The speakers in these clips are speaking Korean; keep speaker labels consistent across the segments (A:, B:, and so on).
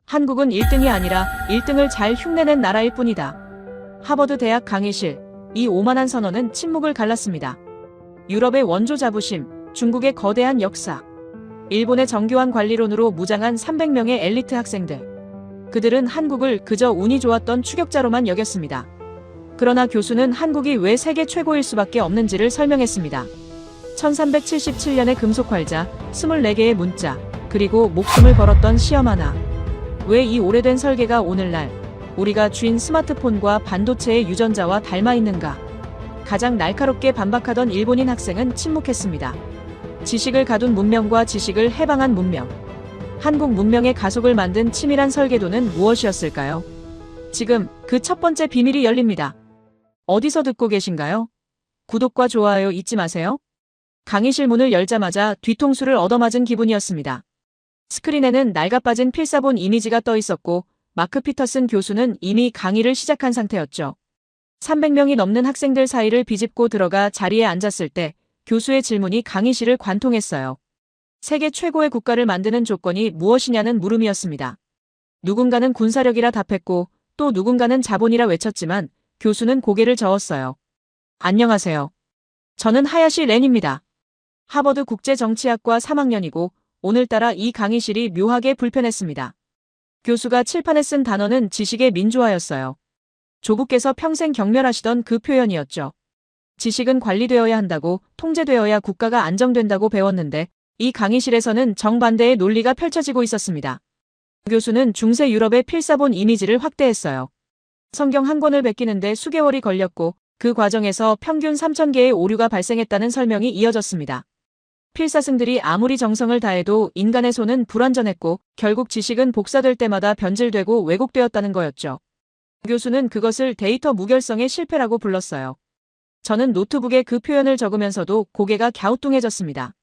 A: 한국은 1등이 아니라 1등을 잘 흉내낸 나라일 뿐이다. 하버드 대학 강의실. 이 오만한 선언은 침묵을 갈랐습니다. 유럽의 원조 자부심, 중국의 거대한 역사, 일본의 정교한 관리론으로 무장한 300명의 엘리트 학생들. 그들은 한국을 그저 운이 좋았던 추격자로만 여겼습니다. 그러나 교수는 한국이 왜 세계 최고일 수밖에 없는지를 설명했습니다. 1377년의 금속활자, 24개의 문자, 그리고 목숨을 걸었던 시험 하나. 왜 이 오래된 설계가 오늘날 우리가 쥔 스마트폰과 반도체의 유전자와 닮아 있는가? 가장 날카롭게 반박하던 일본인 학생은 침묵했습니다. 지식을 가둔 문명과 지식을 해방한 문명. 한국 문명의 가속을 만든 치밀한 설계도는 무엇이었을까요? 지금 그 첫 번째 비밀이 열립니다. 어디서 듣고 계신가요? 구독과 좋아요 잊지 마세요. 강의실 문을 열자마자 뒤통수를 얻어맞은 기분이었습니다. 스크린에는 낡아빠진 필사본 이미지가 떠 있었고 마크 피터슨 교수는 이미 강의를 시작한 상태였죠. 300명이 넘는 학생들 사이를 비집고 들어가 자리에 앉았을 때 교수의 질문이 강의실을 관통했어요. 세계 최고의 국가를 만드는 조건이 무엇이냐는 물음이었습니다. 누군가는 군사력이라 답했고 또 누군가는 자본이라 외쳤지만 교수는 고개를 저었어요. 안녕하세요. 저는 하야시 렌입니다. 하버드 국제정치학과 3학년이고 오늘따라 이 강의실이 묘하게 불편했습니다. 교수가 칠판에 쓴 단어는 지식의 민주화였어요. 조부께서 평생 경멸하시던 그 표현이었죠. 지식은 관리되어야 한다고, 통제되어야 국가가 안정된다고 배웠는데 이 강의실에서는 정반대의 논리가 펼쳐지고 있었습니다. 교수는 중세 유럽의 필사본 이미지를 확대했어요. 성경 한 권을 베끼는데 수개월이 걸렸고 그 과정에서 평균 3,000개의 오류가 발생했다는 설명이 이어졌습니다. 필사승들이 아무리 정성을 다해도 인간의 손은 불완전했고 결국 지식은 복사될 때마다 변질되고 왜곡되었다는 거였죠. 교수는 그것을 데이터 무결성의 실패라고 불렀어요. 저는 노트북에 그 표현을 적으면서도 고개가 갸우뚱해졌습니다.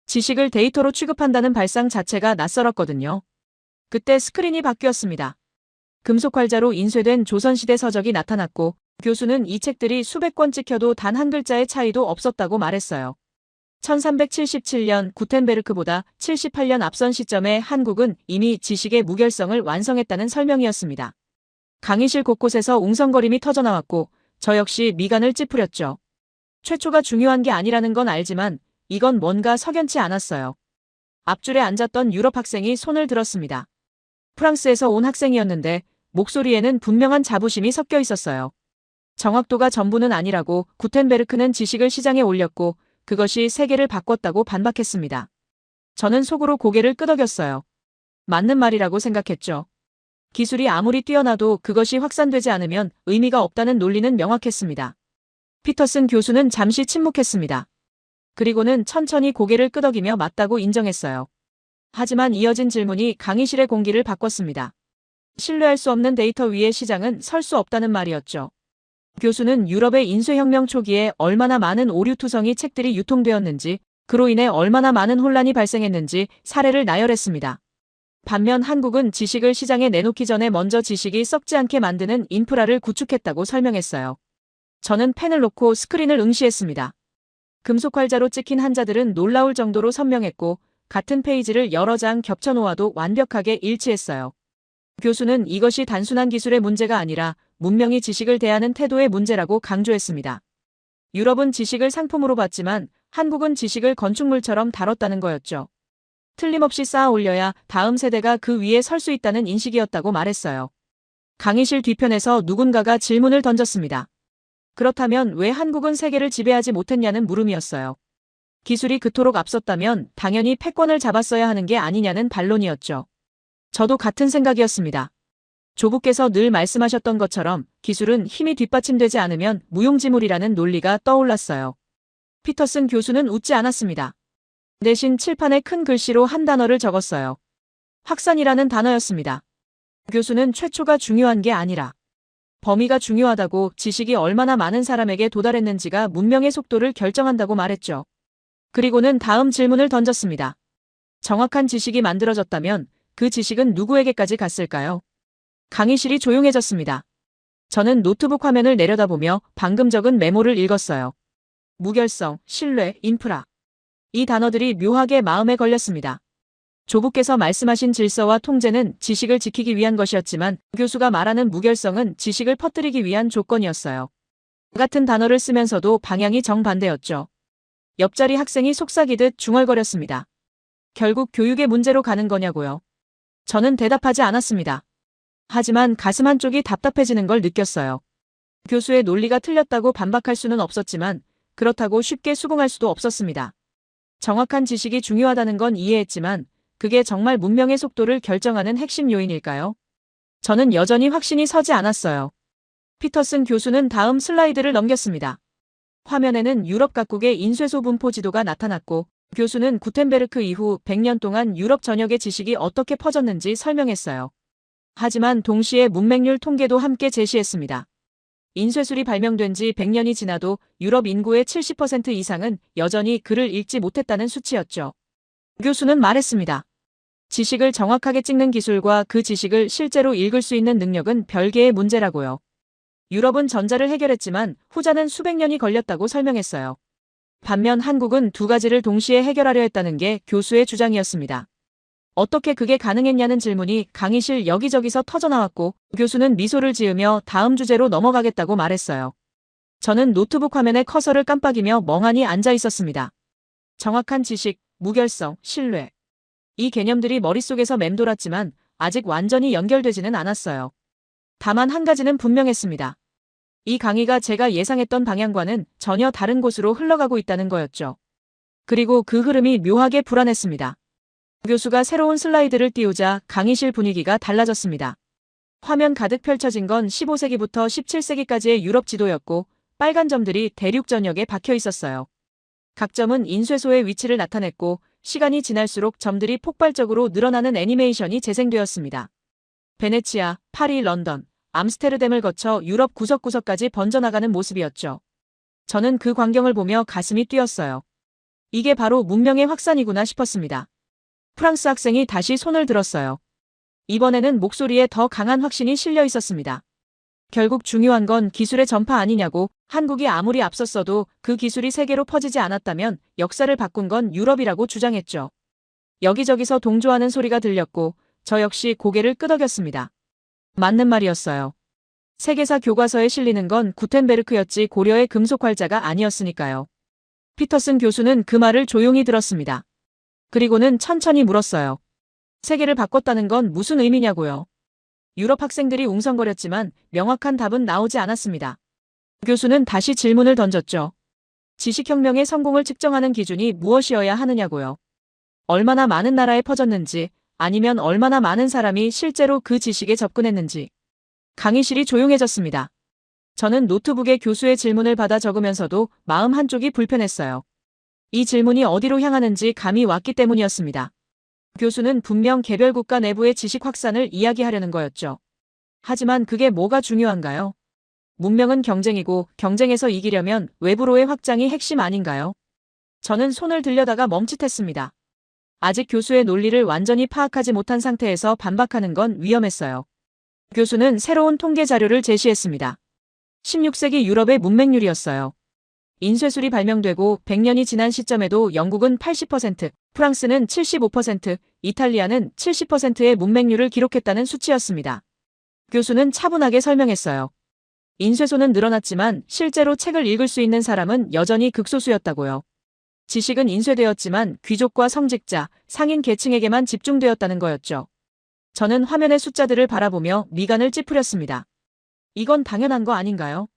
A: 지식을 데이터로 취급한다는 발상 자체가 낯설었거든요. 그때 스크린이 바뀌었습니다. 금속활자로 인쇄된 조선시대 서적이 나타났고 교수는 이 책들이 수백 권 찍혀도 단 한 글자의 차이도 없었다고 말했어요. 1377년 구텐베르크보다 78년 앞선 시점에 한국은 이미 지식의 무결성을 완성했다는 설명이었습니다. 강의실 곳곳에서 웅성거림이 터져나왔고 저 역시 미간을 찌푸렸죠. 최초가 중요한 게 아니라는 건 알지만 이건 뭔가 석연치 않았어요. 앞줄에 앉았던 유럽 학생이 손을 들었습니다. 프랑스에서 온 학생이었는데 목소리에는 분명한 자부심이 섞여 있었어요. 정확도가 전부는 아니라고 구텐베르크는 지식을 시장에 올렸고 그것이 세계를 바꿨다고 반박했습니다. 저는 속으로 고개를 끄덕였어요. 맞는 말이라고 생각했죠. 기술이 아무리 뛰어나도 그것이 확산되지 않으면 의미가 없다는 논리는 명확했습니다. 피터슨 교수는 잠시 침묵했습니다. 그리고는 천천히 고개를 끄덕이며 맞다고 인정했어요. 하지만 이어진 질문이 강의실의 공기를 바꿨습니다. 신뢰할 수 없는 데이터 위에 시장은 설 수 없다는 말이었죠. 교수는 유럽의 인쇄혁명 초기에 얼마나 많은 오류투성이 책들이 유통되었는지, 그로 인해 얼마나 많은 혼란이 발생했는지 사례를 나열했습니다. 반면 한국은 지식을 시장에 내놓기 전에 먼저 지식이 썩지 않게 만드는 인프라를 구축했다고 설명했어요. 저는 펜을 놓고 스크린을 응시했습니다. 금속활자로 찍힌 한자들은 놀라울 정도로 선명했고 같은 페이지를 여러 장 겹쳐놓아도 완벽하게 일치했어요. 교수는 이것이 단순한 기술의 문제가 아니라 문명이 지식을 대하는 태도의 문제라고 강조했습니다. 유럽은 지식을 상품으로 봤지만 한국은 지식을 건축물처럼 다뤘다는 거였죠. 틀림없이 쌓아 올려야 다음 세대가 그 위에 설 수 있다는 인식이었다고 말했어요. 강의실 뒤편에서 누군가가 질문을 던졌습니다. 그렇다면 왜 한국은 세계를 지배하지 못했냐는 물음이었어요. 기술이 그토록 앞섰다면 당연히 패권을 잡았어야 하는 게 아니냐는 반론이었죠. 저도 같은 생각이었습니다. 조부께서 늘 말씀하셨던 것처럼 기술은 힘이 뒷받침되지 않으면 무용지물이라는 논리가 떠올랐어요. 피터슨 교수는 웃지 않았습니다. 대신 칠판에 큰 글씨로 한 단어를 적었어요. 확산이라는 단어였습니다. 교수는 최초가 중요한 게 아니라 범위가 중요하다고, 지식이 얼마나 많은 사람에게 도달했는지가 문명의 속도를 결정한다고 말했죠. 그리고는 다음 질문을 던졌습니다. 정확한 지식이 만들어졌다면 그 지식은 누구에게까지 갔을까요? 강의실이 조용해졌습니다. 저는 노트북 화면을 내려다보며 방금 적은 메모를 읽었어요. 무결성, 신뢰, 인프라. 이 단어들이 묘하게 마음에 걸렸습니다. 조부께서 말씀하신 질서와 통제는 지식을 지키기 위한 것이었지만 교수가 말하는 무결성은 지식을 퍼뜨리기 위한 조건이었어요. 같은 단어를 쓰면서도 방향이 정반대였죠. 옆자리 학생이 속삭이듯 중얼거렸습니다. 결국 교육의 문제로 가는 거냐고요. 저는 대답하지 않았습니다. 하지만 가슴 한쪽이 답답해지는 걸 느꼈어요. 교수의 논리가 틀렸다고 반박할 수는 없었지만 그렇다고 쉽게 수긍할 수도 없었습니다. 정확한 지식이 중요하다는 건 이해했지만 그게 정말 문명의 속도를 결정하는 핵심 요인일까요? 저는 여전히 확신이 서지 않았어요. 피터슨 교수는 다음 슬라이드를 넘겼습니다. 화면에는 유럽 각국의 인쇄소 분포 지도가 나타났고 교수는 구텐베르크 이후 100년 동안 유럽 전역의 지식이 어떻게 퍼졌는지 설명했어요. 하지만 동시에 문맹률 통계도 함께 제시했습니다. 인쇄술이 발명된 지 100년이 지나도 유럽 인구의 70% 이상은 여전히 글을 읽지 못했다는 수치였죠. 교수는 말했습니다. 지식을 정확하게 찍는 기술과 그 지식을 실제로 읽을 수 있는 능력은 별개의 문제라고요. 유럽은 전자를 해결했지만 후자는 수백 년이 걸렸다고 설명했어요. 반면 한국은 두 가지를 동시에 해결하려 했다는 게 교수의 주장이었습니다. 어떻게 그게 가능했냐는 질문이 강의실 여기저기서 터져나왔고 교수는 미소를 지으며 다음 주제로 넘어가겠다고 말했어요. 저는 노트북 화면에 커서를 깜빡이며 멍하니 앉아 있었습니다. 정확한 지식, 무결성, 신뢰. 이 개념들이 머릿속에서 맴돌았지만 아직 완전히 연결되지는 않았어요. 다만 한 가지는 분명했습니다. 이 강의가 제가 예상했던 방향과는 전혀 다른 곳으로 흘러가고 있다는 거였죠. 그리고 그 흐름이 묘하게 불안했습니다. 교수가 새로운 슬라이드를 띄우자 강의실 분위기가 달라졌습니다. 화면 가득 펼쳐진 건 15세기부터 17세기까지의 유럽 지도였고 빨간 점들이 대륙 전역에 박혀 있었어요. 각 점은 인쇄소의 위치를 나타냈고 시간이 지날수록 점들이 폭발적으로 늘어나는 애니메이션이 재생되었습니다. 베네치아, 파리, 런던, 암스테르담을 거쳐 유럽 구석구석까지 번져나가는 모습이었죠. 저는 그 광경을 보며 가슴이 뛰었어요. 이게 바로 문명의 확산이구나 싶었습니다. 프랑스 학생이 다시 손을 들었어요. 이번에는 목소리에 더 강한 확신이 실려 있었습니다. 결국 중요한 건 기술의 전파 아니냐고, 한국이 아무리 앞섰어도 그 기술이 세계로 퍼지지 않았다면 역사를 바꾼 건 유럽이라고 주장했죠. 여기저기서 동조하는 소리가 들렸고 저 역시 고개를 끄덕였습니다. 맞는 말이었어요. 세계사 교과서에 실리는 건 구텐베르크였지 고려의 금속 활자가 아니었으니까요. 피터슨 교수는 그 말을 조용히 들었습니다. 그리고는 천천히 물었어요. 세계를 바꿨다는 건 무슨 의미냐고요. 유럽 학생들이 웅성거렸지만 명확한 답은 나오지 않았습니다. 교수는 다시 질문을 던졌죠. 지식혁명의 성공을 측정하는 기준이 무엇이어야 하느냐고요. 얼마나 많은 나라에 퍼졌는지, 아니면 얼마나 많은 사람이 실제로 그 지식에 접근했는지. 강의실이 조용해졌습니다. 저는 노트북에 교수의 질문을 받아 적으면서도 마음 한쪽이 불편했어요. 이 질문이 어디로 향하는지 감이 왔기 때문이었습니다. 교수는 분명 개별 국가 내부의 지식 확산을 이야기하려는 거였죠. 하지만 그게 뭐가 중요한가요? 문명은 경쟁이고 경쟁에서 이기려면 외부로의 확장이 핵심 아닌가요? 저는 손을 들려다가 멈칫했습니다. 아직 교수의 논리를 완전히 파악하지 못한 상태에서 반박하는 건 위험했어요. 교수는 새로운 통계 자료를 제시했습니다. 16세기 유럽의 문맹률이었어요. 인쇄술이 발명되고 100년이 지난 시점에도 영국은 80%, 프랑스는 75%, 이탈리아는 70%의 문맹률을 기록했다는 수치였습니다. 교수는 차분하게 설명했어요. 인쇄소는 늘어났지만 실제로 책을 읽을 수 있는 사람은 여전히 극소수였다고요. 지식은 인쇄되었지만 귀족과 성직자, 상인 계층에게만 집중되었다는 거였죠. 저는 화면의 숫자들을 바라보며 미간을 찌푸렸습니다. 이건 당연한 거 아닌가요?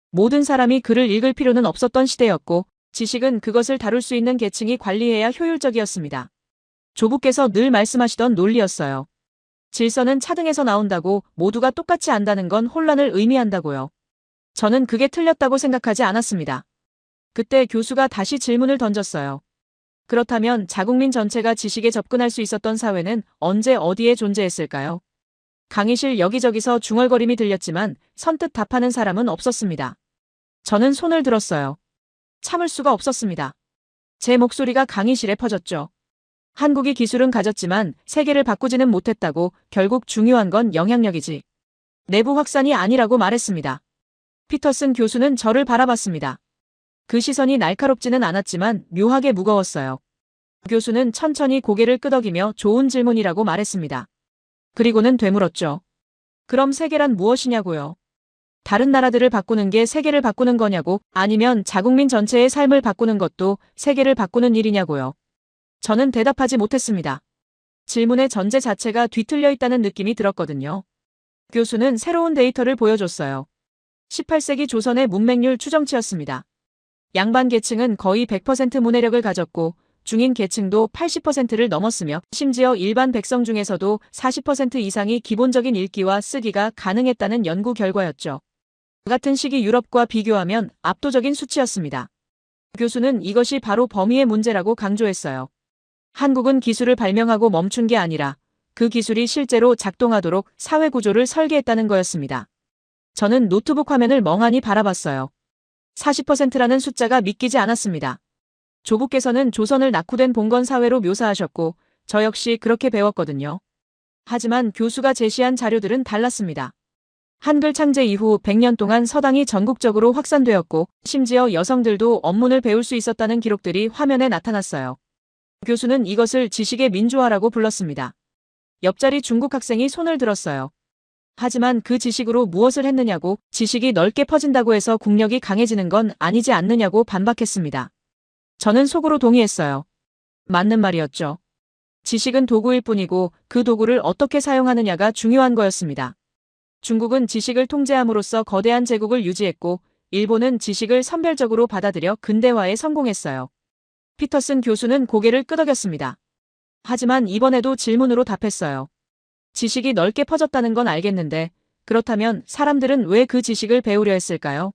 A: 모든 사람이 글을 읽을 필요는 없었던 시대였고 지식은 그것을 다룰 수 있는 계층이 관리해야 효율적이었습니다. 조부께서 늘 말씀하시던 논리였어요. 질서는 차등에서 나온다고 모두가 똑같이 안다는 건 혼란을 의미한다고요. 저는 그게 틀렸다고 생각하지 않았습니다. 그때 교수가 다시 질문을 던졌어요. 그렇다면 자국민 전체가 지식에 접근할 수 있었던 사회는 언제 어디에 존재했을까요? 강의실 여기저기서 중얼거림이 들렸지만 선뜻 답하는 사람은 없었습니다. 저는 손을 들었어요. 참을 수가 없었습니다. 제 목소리가 강의실에 퍼졌죠. 한국이 기술은 가졌지만 세계를 바꾸지는 못했다고, 결국 중요한 건 영향력이지. 내부 확산이 아니라고 말했습니다. 피터슨 교수는 저를 바라봤습니다. 그 시선이 날카롭지는 않았지만 묘하게 무거웠어요. 교수는 천천히 고개를 끄덕이며 좋은 질문이라고 말했습니다. 그리고는 되물었죠. 그럼 세계란 무엇이냐고요? 다른 나라들을 바꾸는 게 세계를 바꾸는 거냐고, 아니면 자국민 전체의 삶을 바꾸는 것도 세계를 바꾸는 일이냐고요. 저는 대답하지 못했습니다. 질문의 전제 자체가 뒤틀려 있다는 느낌이 들었거든요. 교수는 새로운 데이터를 보여줬어요. 18세기 조선의 문맹률 추정치였습니다. 양반 계층은 거의 100% 문해력을 가졌고 중인 계층도 80%를 넘었으며 심지어 일반 백성 중에서도 40% 이상이 기본적인 읽기와 쓰기가 가능했다는 연구 결과였죠. 같은 시기 유럽과 비교하면 압도적인 수치였습니다. 교수는 이것이 바로 범위의 문제라고 강조했어요. 한국은 기술을 발명하고 멈춘 게 아니라 그 기술이 실제로 작동하도록 사회 구조를 설계했다는 거였습니다. 저는 노트북 화면을 멍하니 바라봤어요. 40%라는 숫자가 믿기지 않았습니다. 조부께서는 조선을 낙후된 봉건 사회로 묘사하셨고 저 역시 그렇게 배웠거든요. 하지만 교수가 제시한 자료들은 달랐습니다. 한글 창제 이후 100년 동안 서당이 전국적으로 확산되었고 심지어 여성들도 언문을 배울 수 있었다는 기록들이 화면에 나타났어요. 교수는 이것을 지식의 민주화라고 불렀습니다. 옆자리 중국 학생이 손을 들었어요. 하지만 그 지식으로 무엇을 했느냐고, 지식이 넓게 퍼진다고 해서 국력이 강해지는 건 아니지 않느냐고 반박했습니다. 저는 속으로 동의했어요. 맞는 말이었죠. 지식은 도구일 뿐이고 그 도구를 어떻게 사용하느냐가 중요한 거였습니다. 중국은 지식을 통제함으로써 거대한 제국을 유지했고 일본은 지식을 선별적으로 받아들여 근대화에 성공했어요. 피터슨 교수는 고개를 끄덕였습니다. 하지만 이번에도 질문으로 답했어요. 지식이 넓게 퍼졌다는 건 알겠는데 그렇다면 사람들은 왜 그 지식을 배우려 했을까요?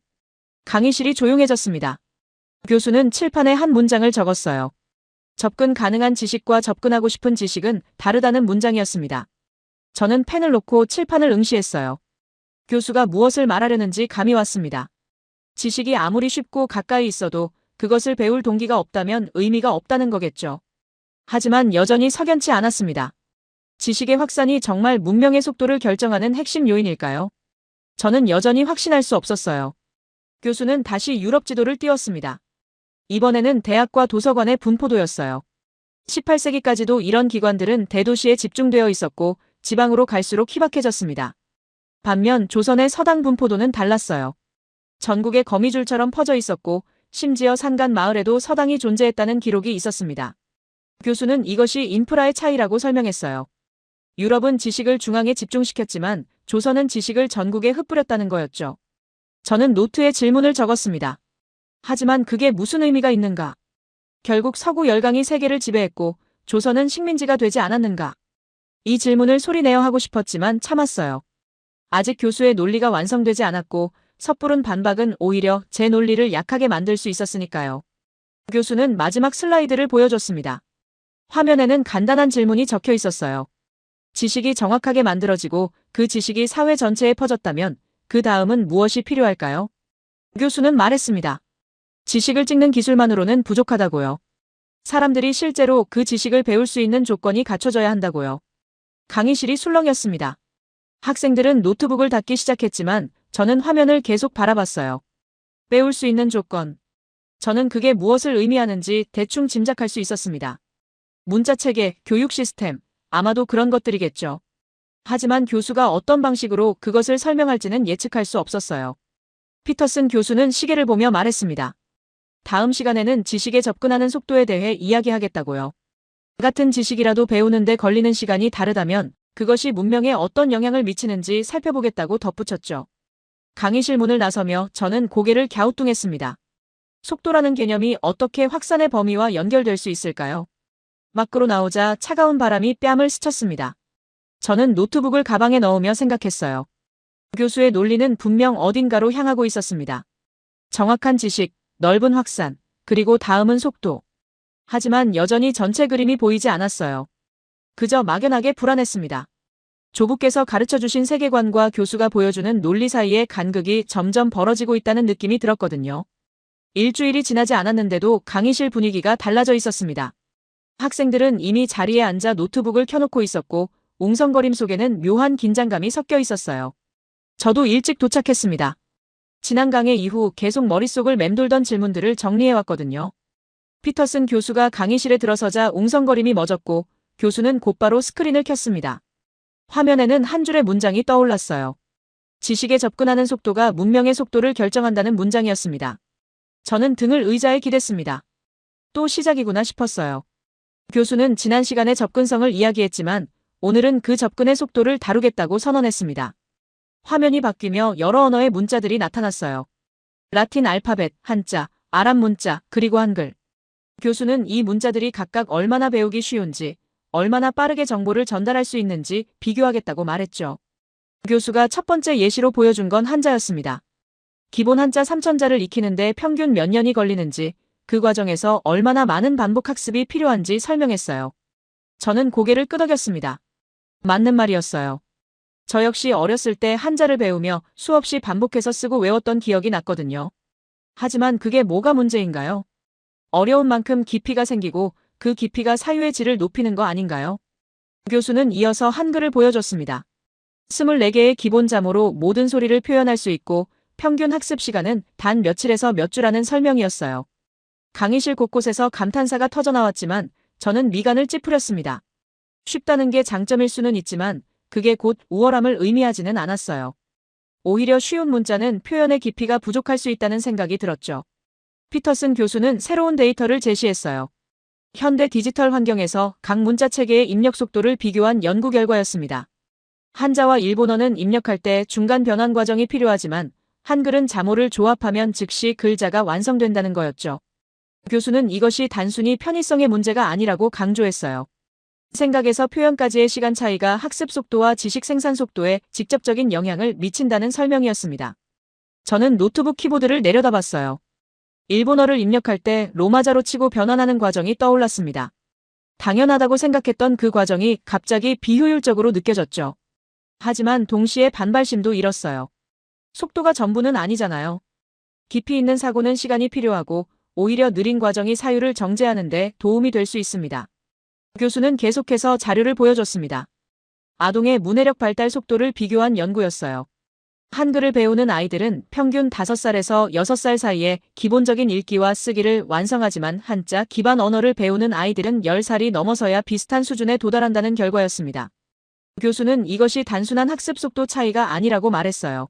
A: 강의실이 조용해졌습니다. 교수는 칠판에 한 문장을 적었어요. 접근 가능한 지식과 접근하고 싶은 지식은 다르다는 문장이었습니다. 저는 펜을 놓고 칠판을 응시했어요. 교수가 무엇을 말하려는지 감이 왔습니다. 지식이 아무리 쉽고 가까이 있어도 그것을 배울 동기가 없다면 의미가 없다는 거겠죠. 하지만 여전히 석연치 않았습니다. 지식의 확산이 정말 문명의 속도를 결정하는 핵심 요인일까요? 저는 여전히 확신할 수 없었어요. 교수는 다시 유럽 지도를 띄웠습니다. 이번에는 대학과 도서관의 분포도였어요. 18세기까지도 이런 기관들은 대도시에 집중되어 있었고 지방으로 갈수록 희박해졌습니다. 반면 조선의 서당 분포도는 달랐어요. 전국에 거미줄처럼 퍼져 있었고 심지어 산간 마을에도 서당이 존재했다는 기록이 있었습니다. 교수는 이것이 인프라의 차이라고 설명했어요. 유럽은 지식을 중앙에 집중시켰지만 조선은 지식을 전국에 흩뿌렸다는 거였죠. 저는 노트에 질문을 적었습니다. 하지만 그게 무슨 의미가 있는가? 결국 서구 열강이 세계를 지배했고 조선은 식민지가 되지 않았는가? 이 질문을 소리내어 하고 싶었지만 참았어요. 아직 교수의 논리가 완성되지 않았고 섣부른 반박은 오히려 제 논리를 약하게 만들 수 있었으니까요. 교수는 마지막 슬라이드를 보여줬습니다. 화면에는 간단한 질문이 적혀 있었어요. 지식이 정확하게 만들어지고 그 지식이 사회 전체에 퍼졌다면 그 다음은 무엇이 필요할까요? 교수는 말했습니다. 지식을 찍는 기술만으로는 부족하다고요. 사람들이 실제로 그 지식을 배울 수 있는 조건이 갖춰져야 한다고요. 강의실이 술렁였습니다. 학생들은 노트북을 닫기 시작했지만 저는 화면을 계속 바라봤어요. 배울 수 있는 조건. 저는 그게 무엇을 의미하는지 대충 짐작할 수 있었습니다. 문자체계, 교육 시스템, 아마도 그런 것들이겠죠. 하지만 교수가 어떤 방식으로 그것을 설명할지는 예측할 수 없었어요. 피터슨 교수는 시계를 보며 말했습니다. 다음 시간에는 지식에 접근하는 속도에 대해 이야기하겠다고요. 같은 지식이라도 배우는데 걸리는 시간이 다르다면 그것이 문명에 어떤 영향을 미치는지 살펴보겠다고 덧붙였죠. 강의실 문을 나서며 저는 고개를 갸우뚱했습니다. 속도라는 개념이 어떻게 확산의 범위와 연결될 수 있을까요? 밖으로 나오자 차가운 바람이 뺨을 스쳤습니다. 저는 노트북을 가방에 넣으며 생각했어요. 교수의 논리는 분명 어딘가로 향하고 있었습니다. 정확한 지식, 넓은 확산, 그리고 다음은 속도. 하지만 여전히 전체 그림이 보이지 않았어요. 그저 막연하게 불안했습니다. 조부께서 가르쳐주신 세계관과 교수가 보여주는 논리 사이의 간극이 점점 벌어지고 있다는 느낌이 들었거든요. 일주일이 지나지 않았는데도 강의실 분위기가 달라져 있었습니다. 학생들은 이미 자리에 앉아 노트북을 켜놓고 있었고 웅성거림 속에는 묘한 긴장감이 섞여 있었어요. 저도 일찍 도착했습니다. 지난 강의 이후 계속 머릿속을 맴돌던 질문들을 정리해왔거든요. 피터슨 교수가 강의실에 들어서자 웅성거림이 멎었고 교수는 곧바로 스크린을 켰습니다. 화면에는 한 줄의 문장이 떠올랐어요. 지식에 접근하는 속도가 문명의 속도를 결정한다는 문장이었습니다. 저는 등을 의자에 기댔습니다. 또 시작이구나 싶었어요. 교수는 지난 시간에 접근성을 이야기했지만 오늘은 그 접근의 속도를 다루겠다고 선언했습니다. 화면이 바뀌며 여러 언어의 문자들이 나타났어요. 라틴 알파벳, 한자, 아랍 문자, 그리고 한글. 교수는 이 문자들이 각각 얼마나 배우기 쉬운지, 얼마나 빠르게 정보를 전달할 수 있는지 비교하겠다고 말했죠. 교수가 첫 번째 예시로 보여준 건 한자였습니다. 기본 한자 3,000자를 익히는데 평균 몇 년이 걸리는지, 그 과정에서 얼마나 많은 반복 학습이 필요한지 설명했어요. 저는 고개를 끄덕였습니다. 맞는 말이었어요. 저 역시 어렸을 때 한자를 배우며 수없이 반복해서 쓰고 외웠던 기억이 났거든요. 하지만 그게 뭐가 문제인가요? 어려운 만큼 깊이가 생기고 그 깊이가 사유의 질을 높이는 거 아닌가요? 교수는 이어서 한글을 보여줬습니다. 24개의 기본 자모로 모든 소리를 표현할 수 있고 평균 학습 시간은 단 며칠에서 몇 주라는 설명이었어요. 강의실 곳곳에서 감탄사가 터져나왔지만 저는 미간을 찌푸렸습니다. 쉽다는 게 장점일 수는 있지만 그게 곧 우월함을 의미하지는 않았어요. 오히려 쉬운 문자는 표현의 깊이가 부족할 수 있다는 생각이 들었죠. 피터슨 교수는 새로운 데이터를 제시했어요. 현대 디지털 환경에서 각 문자 체계의 입력 속도를 비교한 연구 결과였습니다. 한자와 일본어는 입력할 때 중간 변환 과정이 필요하지만 한글은 자모를 조합하면 즉시 글자가 완성된다는 거였죠. 교수는 이것이 단순히 편의성의 문제가 아니라고 강조했어요. 생각에서 표현까지의 시간 차이가 학습 속도와 지식 생산 속도에 직접적인 영향을 미친다는 설명이었습니다. 저는 노트북 키보드를 내려다봤어요. 일본어를 입력할 때 로마자로 치고 변환하는 과정이 떠올랐습니다. 당연하다고 생각했던 그 과정이 갑자기 비효율적으로 느껴졌죠. 하지만 동시에 반발심도 일었어요. 속도가 전부는 아니잖아요. 깊이 있는 사고는 시간이 필요하고 오히려 느린 과정이 사유를 정제하는 데 도움이 될 수 있습니다. 교수는 계속해서 자료를 보여줬습니다. 아동의 문해력 발달 속도를 비교한 연구였어요. 한글을 배우는 아이들은 평균 5살에서 6살 사이에 기본적인 읽기와 쓰기를 완성하지만 한자 기반 언어를 배우는 아이들은 10살이 넘어서야 비슷한 수준에 도달한다는 결과였습니다. 교수는 이것이 단순한 학습 속도 차이가 아니라고 말했어요.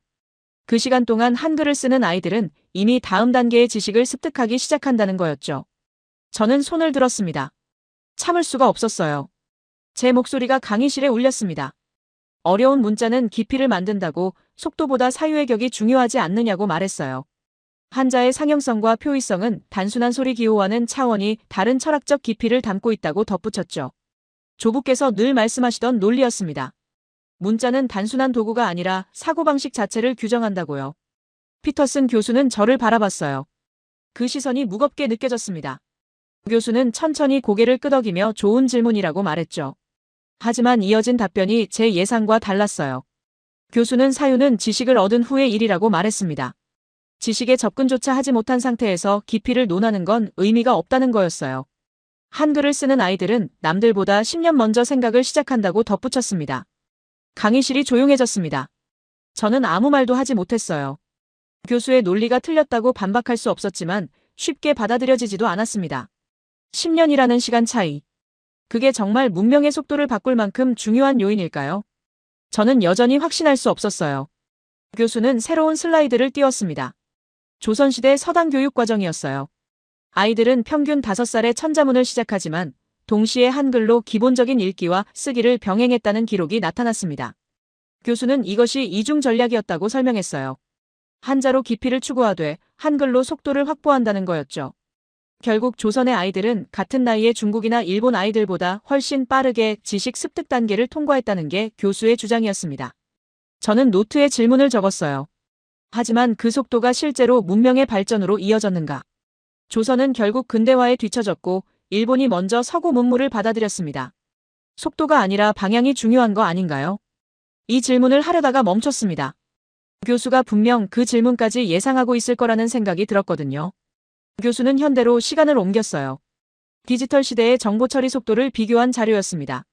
A: 그 시간 동안 한글을 쓰는 아이들은 이미 다음 단계의 지식을 습득하기 시작한다는 거였죠. 저는 손을 들었습니다. 참을 수가 없었어요. 제 목소리가 강의실에 울렸습니다. 어려운 문자는 깊이를 만든다고 속도보다 사유의 격이 중요하지 않느냐고 말했어요. 한자의 상형성과 표의성은 단순한 소리 기호와는 차원이 다른 철학적 깊이를 담고 있다고 덧붙였죠. 조부께서 늘 말씀하시던 논리였습니다. 문자는 단순한 도구가 아니라 사고방식 자체를 규정한다고요. 피터슨 교수는 저를 바라봤어요. 그 시선이 무겁게 느껴졌습니다. 교수는 천천히 고개를 끄덕이며 좋은 질문이라고 말했죠. 하지만 이어진 답변이 제 예상과 달랐어요. 교수는 사유는 지식을 얻은 후의 일이라고 말했습니다. 지식에 접근조차 하지 못한 상태에서 깊이를 논하는 건 의미가 없다는 거였어요. 한글을 쓰는 아이들은 남들보다 10년 먼저 생각을 시작한다고 덧붙였습니다. 강의실이 조용해졌습니다. 저는 아무 말도 하지 못했어요. 교수의 논리가 틀렸다고 반박할 수 없었지만 쉽게 받아들여지지도 않았습니다. 10년이라는 시간 차이. 그게 정말 문명의 속도를 바꿀 만큼 중요한 요인일까요? 저는 여전히 확신할 수 없었어요. 교수는 새로운 슬라이드를 띄웠습니다. 조선시대 서당 교육 과정이었어요. 아이들은 평균 5살에 천자문을 시작하지만 동시에 한글로 기본적인 읽기와 쓰기를 병행했다는 기록이 나타났습니다. 교수는 이것이 이중 전략이었다고 설명했어요. 한자로 깊이를 추구하되 한글로 속도를 확보한다는 거였죠. 결국 조선의 아이들은 같은 나이의 중국이나 일본 아이들보다 훨씬 빠르게 지식 습득 단계를 통과했다는 게 교수의 주장이었습니다. 저는 노트에 질문을 적었어요. 하지만 그 속도가 실제로 문명의 발전으로 이어졌는가? 조선은 결국 근대화에 뒤처졌고 일본이 먼저 서구 문물을 받아들였습니다. 속도가 아니라 방향이 중요한 거 아닌가요? 이 질문을 하려다가 멈췄습니다. 교수가 분명 그 질문까지 예상하고 있을 거라는 생각이 들었거든요. 교수는 현대로 시간을 옮겼어요. 디지털 시대의 정보 처리 속도를 비교한 자료였습니다.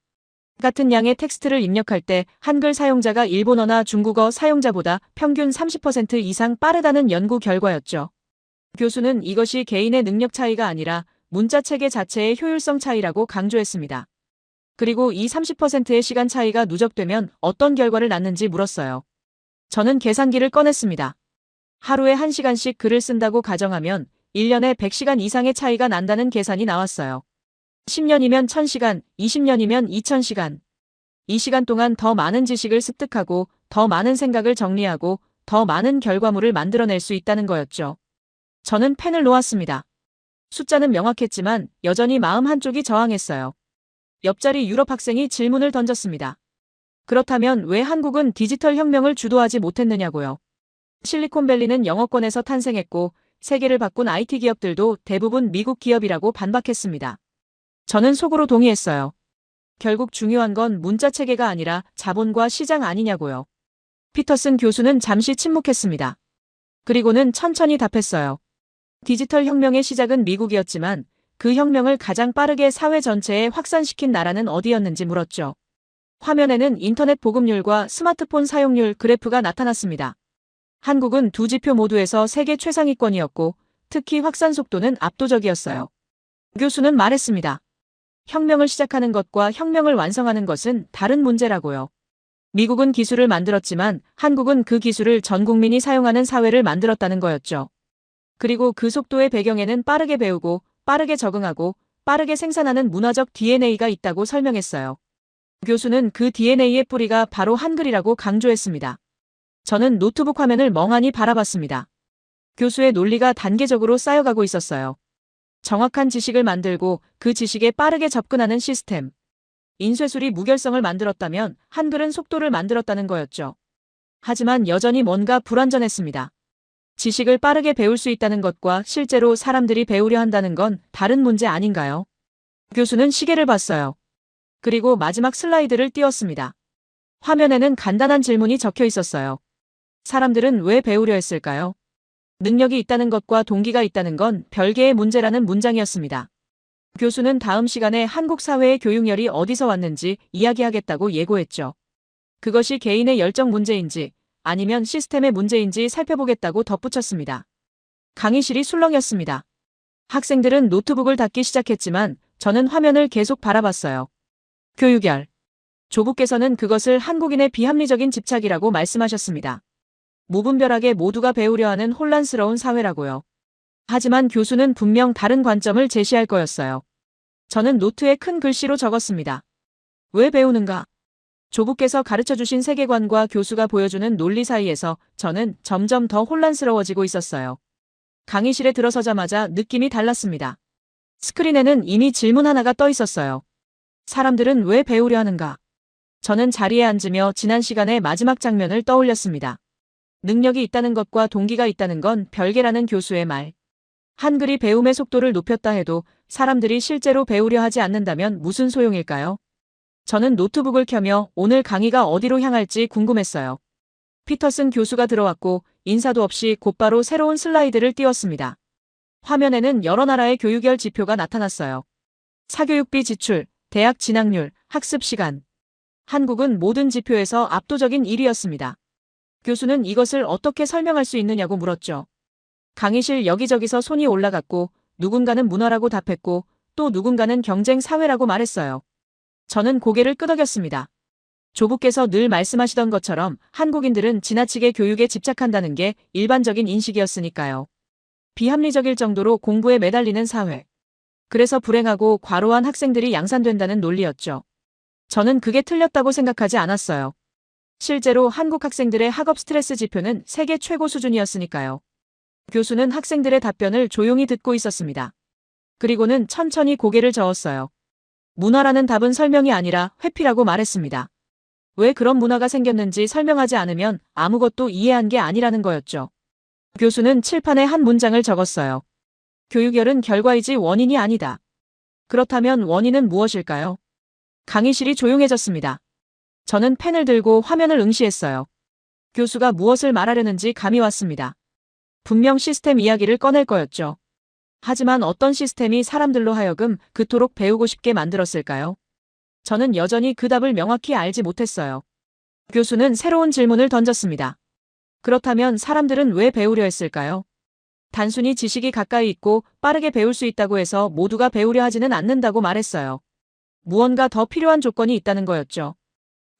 A: 같은 양의 텍스트를 입력할 때 한글 사용자가 일본어나 중국어 사용자보다 평균 30% 이상 빠르다는 연구 결과였죠. 교수는 이것이 개인의 능력 차이가 아니라 문자 체계 자체의 효율성 차이라고 강조했습니다. 그리고 이 30%의 시간 차이가 누적되면 어떤 결과를 낳는지 물었어요. 저는 계산기를 꺼냈습니다. 하루에 1시간씩 글을 쓴다고 가정하면 1년에 100시간 이상의 차이가 난다는 계산이 나왔어요. 10년이면 1000시간, 20년이면 2000시간. 이 시간 동안 더 많은 지식을 습득하고 더 많은 생각을 정리하고 더 많은 결과물을 만들어낼 수 있다는 거였죠. 저는 펜을 놓았습니다. 숫자는 명확했지만 여전히 마음 한쪽이 저항했어요. 옆자리 유럽 학생이 질문을 던졌습니다. 그렇다면 왜 한국은 디지털 혁명을 주도하지 못했느냐고요. 실리콘밸리는 영어권에서 탄생했고 세계를 바꾼 IT 기업들도 대부분 미국 기업이라고 반박했습니다. 저는 속으로 동의했어요. 결국 중요한 건 문자 체계가 아니라 자본과 시장 아니냐고요. 피터슨 교수는 잠시 침묵했습니다. 그리고는 천천히 답했어요. 디지털 혁명의 시작은 미국이었지만 그 혁명을 가장 빠르게 사회 전체에 확산시킨 나라는 어디였는지 물었죠. 화면에는 인터넷 보급률과 스마트폰 사용률 그래프가 나타났습니다. 한국은 두 지표 모두에서 세계 최상위권이었고 특히 확산 속도는 압도적이었어요. 교수는 말했습니다. 혁명을 시작하는 것과 혁명을 완성하는 것은 다른 문제라고요. 미국은 기술을 만들었지만 한국은 그 기술을 전 국민이 사용하는 사회를 만들었다는 거였죠. 그리고 그 속도의 배경에는 빠르게 배우고 빠르게 적응하고 빠르게 생산하는 문화적 DNA가 있다고 설명했어요. 교수는 그 DNA의 뿌리가 바로 한글이라고 강조했습니다. 저는 노트북 화면을 멍하니 바라봤습니다. 교수의 논리가 단계적으로 쌓여가고 있었어요. 정확한 지식을 만들고 그 지식에 빠르게 접근하는 시스템. 인쇄술이 무결성을 만들었다면 한글은 속도를 만들었다는 거였죠. 하지만 여전히 뭔가 불완전했습니다. 지식을 빠르게 배울 수 있다는 것과 실제로 사람들이 배우려 한다는 건 다른 문제 아닌가요? 교수는 시계를 봤어요. 그리고 마지막 슬라이드를 띄웠습니다. 화면에는 간단한 질문이 적혀 있었어요. 사람들은 왜 배우려 했을까요? 능력이 있다는 것과 동기가 있다는 건 별개의 문제라는 문장이었습니다. 교수는 다음 시간에 한국 사회의 교육열이 어디서 왔는지 이야기하겠다고 예고했죠. 그것이 개인의 열정 문제인지 아니면 시스템의 문제인지 살펴보겠다고 덧붙였습니다. 강의실이 술렁였습니다. 학생들은 노트북을 닫기 시작했지만 저는 화면을 계속 바라봤어요. 교육열. 조부께서는 그것을 한국인의 비합리적인 집착이라고 말씀하셨습니다. 무분별하게 모두가 배우려 하는 혼란스러운 사회라고요. 하지만 교수는 분명 다른 관점을 제시할 거였어요. 저는 노트에 큰 글씨로 적었습니다. 왜 배우는가? 조부께서 가르쳐주신 세계관과 교수가 보여주는 논리 사이에서 저는 점점 더 혼란스러워지고 있었어요. 강의실에 들어서자마자 느낌이 달랐습니다. 스크린에는 이미 질문 하나가 떠 있었어요. 사람들은 왜 배우려 하는가? 저는 자리에 앉으며 지난 시간의 마지막 장면을 떠올렸습니다. 능력이 있다는 것과 동기가 있다는 건 별개라는 교수의 말. 한글이 배움의 속도를 높였다 해도 사람들이 실제로 배우려 하지 않는다면 무슨 소용일까요? 저는 노트북을 켜며 오늘 강의가 어디로 향할지 궁금했어요. 피터슨 교수가 들어왔고 인사도 없이 곧바로 새로운 슬라이드를 띄웠습니다. 화면에는 여러 나라의 교육열 지표가 나타났어요. 사교육비 지출, 대학 진학률, 학습 시간. 한국은 모든 지표에서 압도적인 1위였습니다. 교수는 이것을 어떻게 설명할 수 있느냐고 물었죠. 강의실 여기저기서 손이 올라갔고 누군가는 문화라고 답했고 또 누군가는 경쟁 사회라고 말했어요. 저는 고개를 끄덕였습니다. 조부께서 늘 말씀하시던 것처럼 한국인들은 지나치게 교육에 집착한다는 게 일반적인 인식이었으니까요. 비합리적일 정도로 공부에 매달리는 사회. 그래서 불행하고 과로한 학생들이 양산된다는 논리였죠. 저는 그게 틀렸다고 생각하지 않았어요. 실제로 한국 학생들의 학업 스트레스 지표는 세계 최고 수준이었으니까요. 교수는 학생들의 답변을 조용히 듣고 있었습니다. 그리고는 천천히 고개를 저었어요. 문화라는 답은 설명이 아니라 회피라고 말했습니다. 왜 그런 문화가 생겼는지 설명하지 않으면 아무것도 이해한 게 아니라는 거였죠. 교수는 칠판에 한 문장을 적었어요. 교육열은 결과이지 원인이 아니다. 그렇다면 원인은 무엇일까요? 강의실이 조용해졌습니다. 저는 펜을 들고 화면을 응시했어요. 교수가 무엇을 말하려는지 감이 왔습니다. 분명 시스템 이야기를 꺼낼 거였죠. 하지만 어떤 시스템이 사람들로 하여금 그토록 배우고 싶게 만들었을까요? 저는 여전히 그 답을 명확히 알지 못했어요. 교수는 새로운 질문을 던졌습니다. 그렇다면 사람들은 왜 배우려 했을까요? 단순히 지식이 가까이 있고 빠르게 배울 수 있다고 해서 모두가 배우려 하지는 않는다고 말했어요. 무언가 더 필요한 조건이 있다는 거였죠.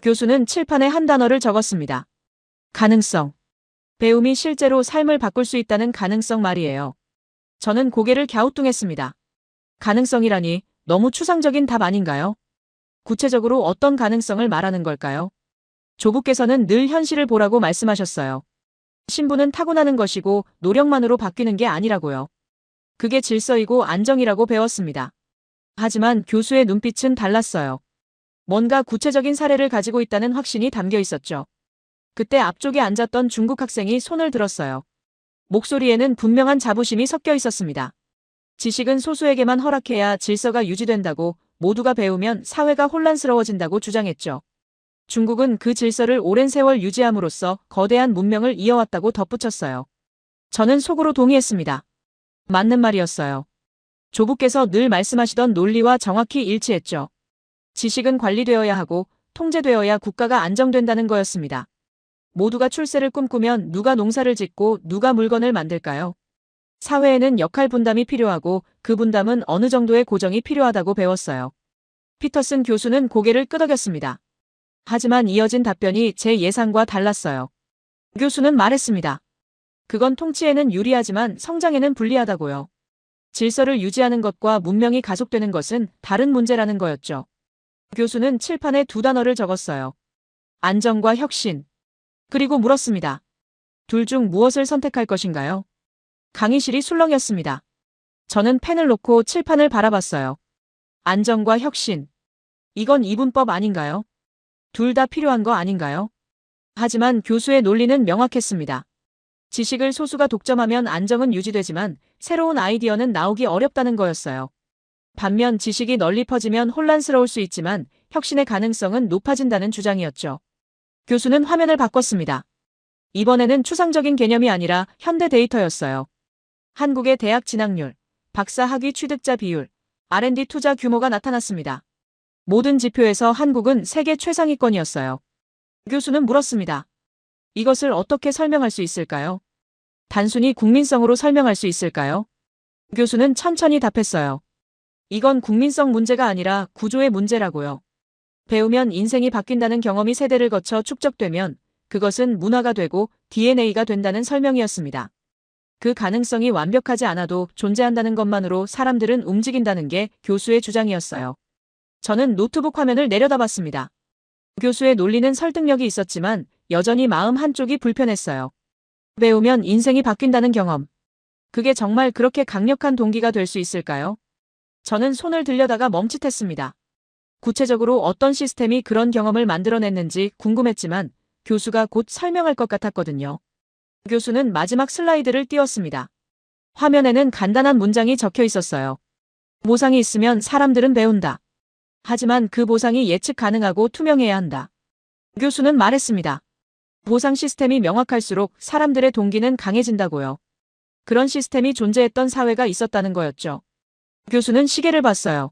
A: 교수는 칠판에 한 단어를 적었습니다. 가능성. 배움이 실제로 삶을 바꿀 수 있다는 가능성 말이에요. 저는 고개를 갸우뚱했습니다. 가능성이라니 너무 추상적인 답 아닌가요? 구체적으로 어떤 가능성을 말하는 걸까요? 조부께서는 늘 현실을 보라고 말씀하셨어요. 신부는 타고나는 것이고 노력만으로 바뀌는 게 아니라고요. 그게 질서이고 안정이라고 배웠습니다. 하지만 교수의 눈빛은 달랐어요. 뭔가 구체적인 사례를 가지고 있다는 확신이 담겨 있었죠. 그때 앞쪽에 앉았던 중국 학생이 손을 들었어요. 목소리에는 분명한 자부심이 섞여 있었습니다. 지식은 소수에게만 허락해야 질서가 유지된다고, 모두가 배우면 사회가 혼란스러워진다고 주장했죠. 중국은 그 질서를 오랜 세월 유지함으로써 거대한 문명을 이어왔다고 덧붙였어요. 저는 속으로 동의했습니다. 맞는 말이었어요. 조부께서 늘 말씀하시던 논리와 정확히 일치했죠. 지식은 관리되어야 하고 통제되어야 국가가 안정된다는 거였습니다. 모두가 출세를 꿈꾸면 누가 농사를 짓고 누가 물건을 만들까요? 사회에는 역할 분담이 필요하고 그 분담은 어느 정도의 고정이 필요하다고 배웠어요. 피터슨 교수는 고개를 끄덕였습니다. 하지만 이어진 답변이 제 예상과 달랐어요. 교수는 말했습니다. 그건 통치에는 유리하지만 성장에는 불리하다고요. 질서를 유지하는 것과 문명이 가속되는 것은 다른 문제라는 거였죠. 교수는 칠판에 두 단어를 적었어요. 안정과 혁신. 그리고 물었습니다. 둘 중 무엇을 선택할 것인가요? 강의실이 술렁였습니다. 저는 펜을 놓고 칠판을 바라봤어요. 안정과 혁신. 이건 이분법 아닌가요? 둘 다 필요한 거 아닌가요? 하지만 교수의 논리는 명확했습니다. 지식을 소수가 독점하면 안정은 유지되지만 새로운 아이디어는 나오기 어렵다는 거였어요. 반면 지식이 널리 퍼지면 혼란스러울 수 있지만 혁신의 가능성은 높아진다는 주장이었죠. 교수는 화면을 바꿨습니다. 이번에는 추상적인 개념이 아니라 현대 데이터였어요. 한국의 대학 진학률, 박사 학위 취득자 비율, R&D 투자 규모가 나타났습니다. 모든 지표에서 한국은 세계 최상위권이었어요. 교수는 물었습니다. 이것을 어떻게 설명할 수 있을까요? 단순히 국민성으로 설명할 수 있을까요? 교수는 천천히 답했어요. 이건 국민성 문제가 아니라 구조의 문제라고요. 배우면 인생이 바뀐다는 경험이 세대를 거쳐 축적되면 그것은 문화가 되고 DNA가 된다는 설명이었습니다. 그 가능성이 완벽하지 않아도 존재한다는 것만으로 사람들은 움직인다는 게 교수의 주장이었어요. 저는 노트북 화면을 내려다봤습니다. 교수의 논리는 설득력이 있었지만 여전히 마음 한쪽이 불편했어요. 배우면 인생이 바뀐다는 경험. 그게 정말 그렇게 강력한 동기가 될 수 있을까요? 저는 손을 들려다가 멈칫했습니다. 구체적으로 어떤 시스템이 그런 경험을 만들어냈는지 궁금했지만 교수가 곧 설명할 것 같았거든요. 교수는 마지막 슬라이드를 띄웠습니다. 화면에는 간단한 문장이 적혀 있었어요. 보상이 있으면 사람들은 배운다. 하지만 그 보상이 예측 가능하고 투명해야 한다. 교수는 말했습니다. 보상 시스템이 명확할수록 사람들의 동기는 강해진다고요. 그런 시스템이 존재했던 사회가 있었다는 거였죠. 교수는 시계를 봤어요.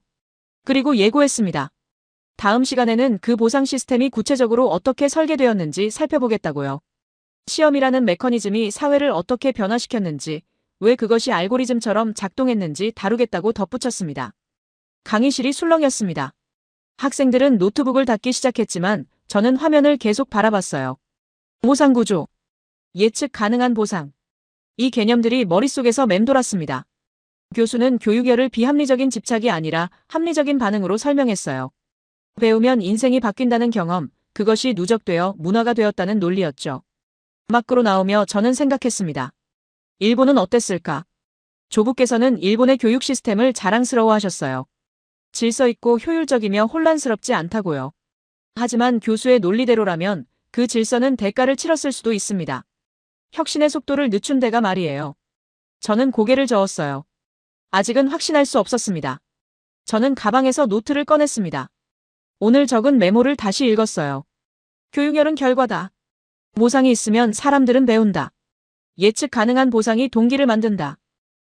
A: 그리고 예고했습니다. 다음 시간에는 그 보상 시스템이 구체적으로 어떻게 설계되었는지 살펴보겠다고요. 시험이라는 메커니즘이 사회를 어떻게 변화시켰는지, 왜 그것이 알고리즘처럼 작동했는지 다루겠다고 덧붙였습니다. 강의실이 술렁였습니다. 학생들은 노트북을 닫기 시작했지만 저는 화면을 계속 바라봤어요. 보상 구조, 예측 가능한 보상. 이 개념들이 머릿속에서 맴돌았습니다. 교수는 교육열을 비합리적인 집착이 아니라 합리적인 반응으로 설명했어요. 배우면 인생이 바뀐다는 경험, 그것이 누적되어 문화가 되었다는 논리였죠. 밖으로 나오며 저는 생각했습니다. 일본은 어땠을까? 조부께서는 일본의 교육 시스템을 자랑스러워하셨어요. 질서 있고 효율적이며 혼란스럽지 않다고요. 하지만 교수의 논리대로라면 그 질서는 대가를 치렀을 수도 있습니다. 혁신의 속도를 늦춘 데가 말이에요. 저는 고개를 저었어요. 아직은 확신할 수 없었습니다. 저는 가방에서 노트를 꺼냈습니다. 오늘 적은 메모를 다시 읽었어요. 교육열은 결과다. 보상이 있으면 사람들은 배운다. 예측 가능한 보상이 동기를 만든다.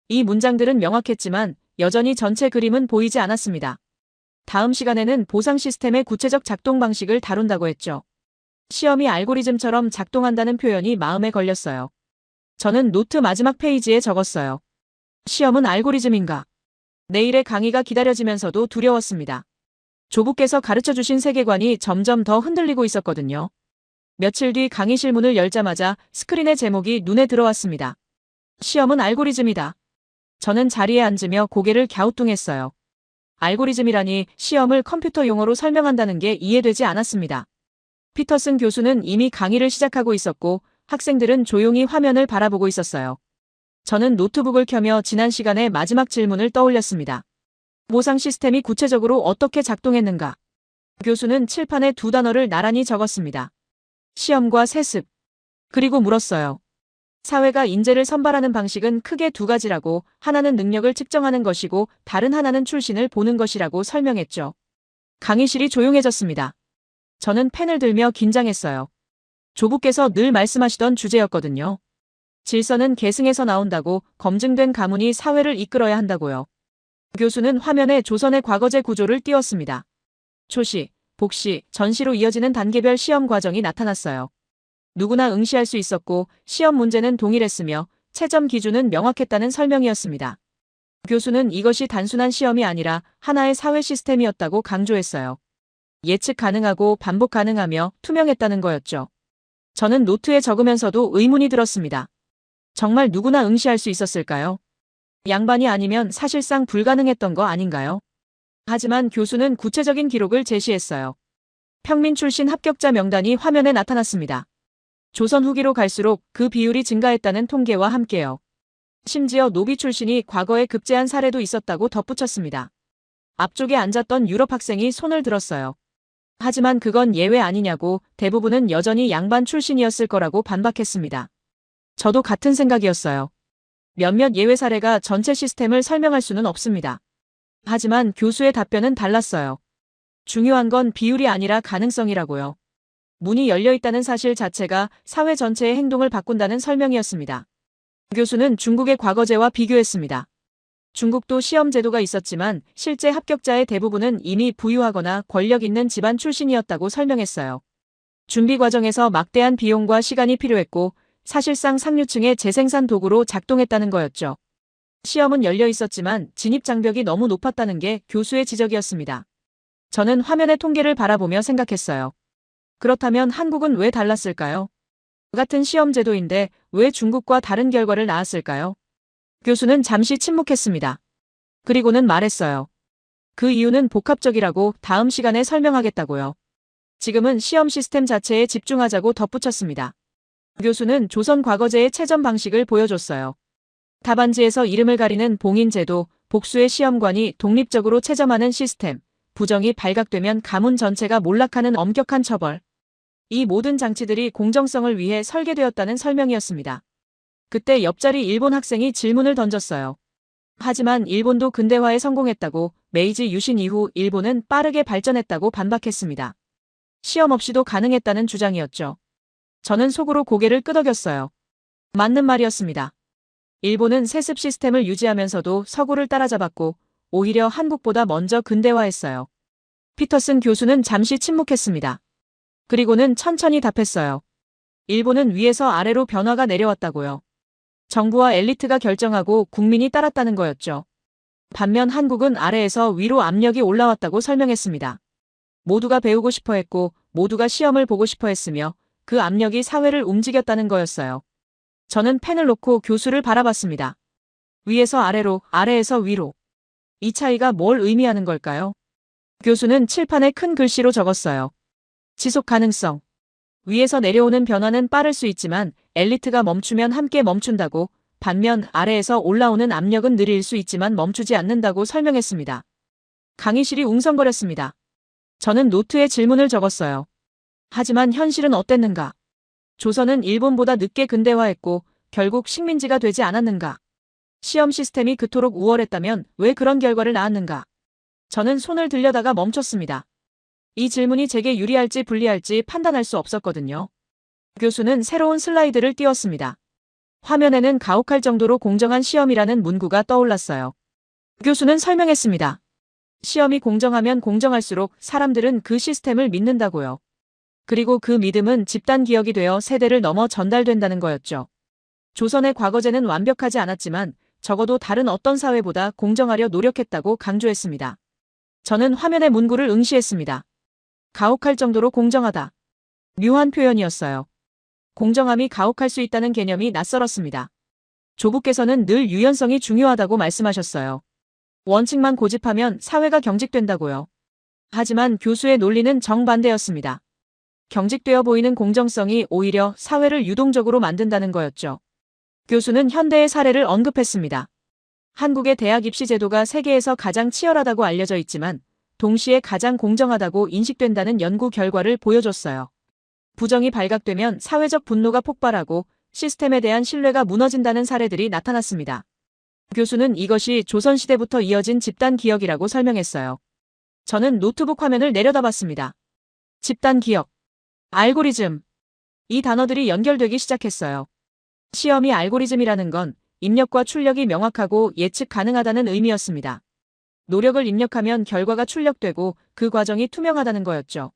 A: 이 문장들은 명확했지만 여전히 전체 그림은 보이지 않았습니다. 다음 시간에는 보상 시스템의 구체적 작동 방식을 다룬다고 했죠. 시험이 알고리즘처럼 작동한다는 표현이 마음에 걸렸어요. 저는 노트 마지막 페이지에 적었어요. 시험은 알고리즘인가? 내일의 강의가 기다려지면서도 두려웠습니다. 조부께서 가르쳐주신 세계관이 점점 더 흔들리고 있었거든요. 며칠 뒤 강의실 문을 열자마자 스크린의 제목이 눈에 들어왔습니다. 시험은 알고리즘이다. 저는 자리에 앉으며 고개를 갸우뚱했어요. 알고리즘이라니 시험을 컴퓨터 용어로 설명한다는 게 이해되지 않았습니다. 피터슨 교수는 이미 강의를 시작하고 있었고 학생들은 조용히 화면을 바라보고 있었어요. 저는 노트북을 켜며 지난 시간의 마지막 질문을 떠올렸습니다. 모상 시스템이 구체적으로 어떻게 작동했는가? 교수는 칠판에 두 단어를 나란히 적었습니다. 시험과 세습. 그리고 물었어요. 사회가 인재를 선발하는 방식은 크게 두 가지라고, 하나는 능력을 측정하는 것이고 다른 하나는 출신을 보는 것이라고 설명했죠. 강의실이 조용해졌습니다. 저는 펜을 들며 긴장했어요. 조부께서 늘 말씀하시던 주제였거든요. 질서는 계승에서 나온다고, 검증된 가문이 사회를 이끌어야 한다고요. 교수는 화면에 조선의 과거제 구조를 띄웠습니다. 초시, 복시, 전시로 이어지는 단계별 시험 과정이 나타났어요. 누구나 응시할 수 있었고 시험 문제는 동일했으며 채점 기준은 명확했다는 설명이었습니다. 교수는 이것이 단순한 시험이 아니라 하나의 사회 시스템이었다고 강조했어요. 예측 가능하고 반복 가능하며 투명했다는 거였죠. 저는 노트에 적으면서도 의문이 들었습니다. 정말 누구나 응시할 수 있었을까요? 양반이 아니면 사실상 불가능했던 거 아닌가요? 하지만 교수는 구체적인 기록을 제시했어요. 평민 출신 합격자 명단이 화면에 나타났습니다. 조선 후기로 갈수록 그 비율이 증가했다는 통계와 함께요. 심지어 노비 출신이 과거에 급제한 사례도 있었다고 덧붙였습니다. 앞쪽에 앉았던 유럽 학생이 손을 들었어요. 하지만 그건 예외 아니냐고, 대부분은 여전히 양반 출신이었을 거라고 반박했습니다. 저도 같은 생각이었어요. 몇몇 예외 사례가 전체 시스템을 설명할 수는 없습니다. 하지만 교수의 답변은 달랐어요. 중요한 건 비율이 아니라 가능성이라고요. 문이 열려 있다는 사실 자체가 사회 전체의 행동을 바꾼다는 설명이었습니다. 교수는 중국의 과거제와 비교했습니다. 중국도 시험 제도가 있었지만 실제 합격자의 대부분은 이미 부유하거나 권력 있는 집안 출신이었다고 설명했어요. 준비 과정에서 막대한 비용과 시간이 필요했고 사실상 상류층의 재생산 도구로 작동했다는 거였죠. 시험은 열려 있었지만 진입 장벽이 너무 높았다는 게 교수의 지적이었습니다. 저는 화면의 통계를 바라보며 생각했어요. 그렇다면 한국은 왜 달랐을까요? 같은 시험 제도인데 왜 중국과 다른 결과를 낳았을까요? 교수는 잠시 침묵했습니다. 그리고는 말했어요. 그 이유는 복합적이라고, 다음 시간에 설명하겠다고요. 지금은 시험 시스템 자체에 집중하자고 덧붙였습니다. 교수는 조선 과거제의 채점 방식을 보여줬어요. 답안지에서 이름을 가리는 봉인제도, 복수의 시험관이 독립적으로 채점하는 시스템, 부정이 발각되면 가문 전체가 몰락하는 엄격한 처벌. 이 모든 장치들이 공정성을 위해 설계되었다는 설명이었습니다. 그때 옆자리 일본 학생이 질문을 던졌어요. 하지만 일본도 근대화에 성공했다고, 메이지 유신 이후 일본은 빠르게 발전했다고 반박했습니다. 시험 없이도 가능했다는 주장이었죠. 저는 속으로 고개를 끄덕였어요. 맞는 말이었습니다. 일본은 세습 시스템을 유지하면서도 서구를 따라잡았고 오히려 한국보다 먼저 근대화했어요. 피터슨 교수는 잠시 침묵했습니다. 그리고는 천천히 답했어요. 일본은 위에서 아래로 변화가 내려왔다고요. 정부와 엘리트가 결정하고 국민이 따랐다는 거였죠. 반면 한국은 아래에서 위로 압력이 올라왔다고 설명했습니다. 모두가 배우고 싶어 했고 모두가 시험을 보고 싶어 했으며 그 압력이 사회를 움직였다는 거였어요. 저는 펜을 놓고 교수를 바라봤습니다. 위에서 아래로, 아래에서 위로. 이 차이가 뭘 의미하는 걸까요? 교수는 칠판에 큰 글씨로 적었어요. 지속 가능성. 위에서 내려오는 변화는 빠를 수 있지만 엘리트가 멈추면 함께 멈춘다고, 반면 아래에서 올라오는 압력은 느릴 수 있지만 멈추지 않는다고 설명했습니다. 강의실이 웅성거렸습니다. 저는 노트에 질문을 적었어요. 하지만 현실은 어땠는가? 조선은 일본보다 늦게 근대화했고 결국 식민지가 되지 않았는가? 시험 시스템이 그토록 우월했다면 왜 그런 결과를 낳았는가? 저는 손을 들려다가 멈췄습니다. 이 질문이 제게 유리할지 불리할지 판단할 수 없었거든요. 교수는 새로운 슬라이드를 띄웠습니다. 화면에는 가혹할 정도로 공정한 시험이라는 문구가 떠올랐어요. 교수는 설명했습니다. 시험이 공정하면 공정할수록 사람들은 그 시스템을 믿는다고요. 그리고 그 믿음은 집단 기억이 되어 세대를 넘어 전달된다는 거였죠. 조선의 과거제는 완벽하지 않았지만 적어도 다른 어떤 사회보다 공정하려 노력했다고 강조했습니다. 저는 화면의 문구를 응시했습니다. 가혹할 정도로 공정하다. 묘한 표현이었어요. 공정함이 가혹할 수 있다는 개념이 낯설었습니다. 조부께서는 늘 유연성이 중요하다고 말씀하셨어요. 원칙만 고집하면 사회가 경직된다고요. 하지만 교수의 논리는 정반대였습니다. 경직되어 보이는 공정성이 오히려 사회를 유동적으로 만든다는 거였죠. 교수는 현대의 사례를 언급했습니다. 한국의 대학 입시 제도가 세계에서 가장 치열하다고 알려져 있지만 동시에 가장 공정하다고 인식된다는 연구 결과를 보여줬어요. 부정이 발각되면 사회적 분노가 폭발하고 시스템에 대한 신뢰가 무너진다는 사례들이 나타났습니다. 교수는 이것이 조선시대부터 이어진 집단 기억이라고 설명했어요. 저는 노트북 화면을 내려다봤습니다. 집단 기억, 알고리즘. 이 단어들이 연결되기 시작했어요. 시험이 알고리즘이라는 건 입력과 출력이 명확하고 예측 가능하다는 의미였습니다. 노력을 입력하면 결과가 출력되고 그 과정이 투명하다는 거였죠.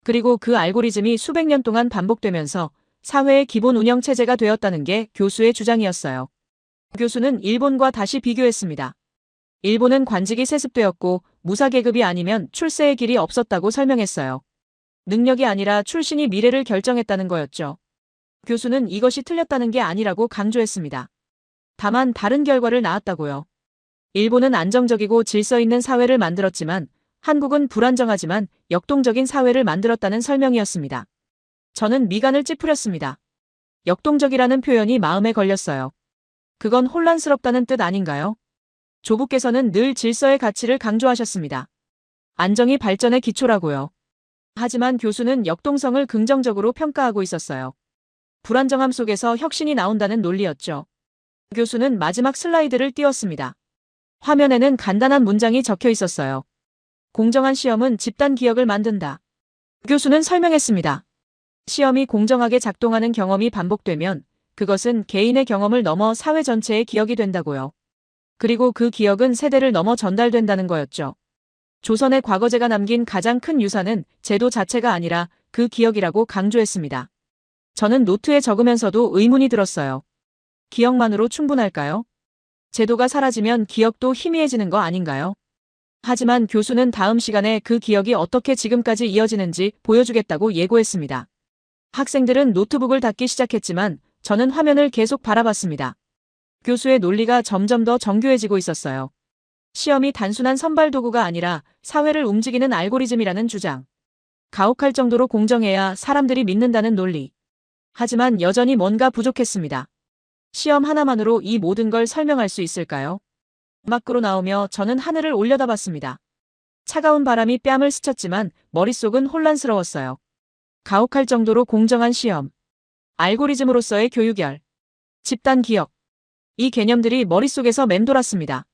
A: 그리고 그 알고리즘이 수백 년 동안 반복되면서 사회의 기본 운영 체제가 되었다는 게 교수의 주장이었어요. 교수는 일본과 다시 비교했습니다. 일본은 관직이 세습되었고 무사계급이 아니면 출세의 길이 없었다고 설명했어요. 능력이 아니라 출신이 미래를 결정했다는 거였죠. 교수는 이것이 틀렸다는 게 아니라고 강조했습니다. 다만 다른 결과를 낳았다고요. 일본은 안정적이고 질서 있는 사회를 만들었지만 한국은 불안정하지만 역동적인 사회를 만들었다는 설명이었습니다. 저는 미간을 찌푸렸습니다. 역동적이라는 표현이 마음에 걸렸어요. 그건 혼란스럽다는 뜻 아닌가요? 조부께서는 늘 질서의 가치를 강조하셨습니다. 안정이 발전의 기초라고요. 하지만 교수는 역동성을 긍정적으로 평가하고 있었어요. 불안정함 속에서 혁신이 나온다는 논리였죠. 교수는 마지막 슬라이드를 띄웠습니다. 화면에는 간단한 문장이 적혀 있었어요. 공정한 시험은 집단 기억을 만든다. 교수는 설명했습니다. 시험이 공정하게 작동하는 경험이 반복되면 그것은 개인의 경험을 넘어 사회 전체의 기억이 된다고요. 그리고 그 기억은 세대를 넘어 전달된다는 거였죠. 조선의 과거제가 남긴 가장 큰 유산은 제도 자체가 아니라 그 기억이라고 강조했습니다. 저는 노트에 적으면서도 의문이 들었어요. 기억만으로 충분할까요? 제도가 사라지면 기억도 희미해지는 거 아닌가요? 하지만 교수는 다음 시간에 그 기억이 어떻게 지금까지 이어지는지 보여주겠다고 예고했습니다. 학생들은 노트북을 닫기 시작했지만 저는 화면을 계속 바라봤습니다. 교수의 논리가 점점 더 정교해지고 있었어요. 시험이 단순한 선발 도구가 아니라 사회를 움직이는 알고리즘이라는 주장. 가혹할 정도로 공정해야 사람들이 믿는다는 논리. 하지만 여전히 뭔가 부족했습니다. 시험 하나만으로 이 모든 걸 설명할 수 있을까요? 밖으로 나오며 저는 하늘을 올려다봤습니다. 차가운 바람이 뺨을 스쳤지만 머릿속은 혼란스러웠어요. 가혹할 정도로 공정한 시험. 알고리즘으로서의 교육열. 집단 기억. 이 개념들이 머릿속에서 맴돌았습니다.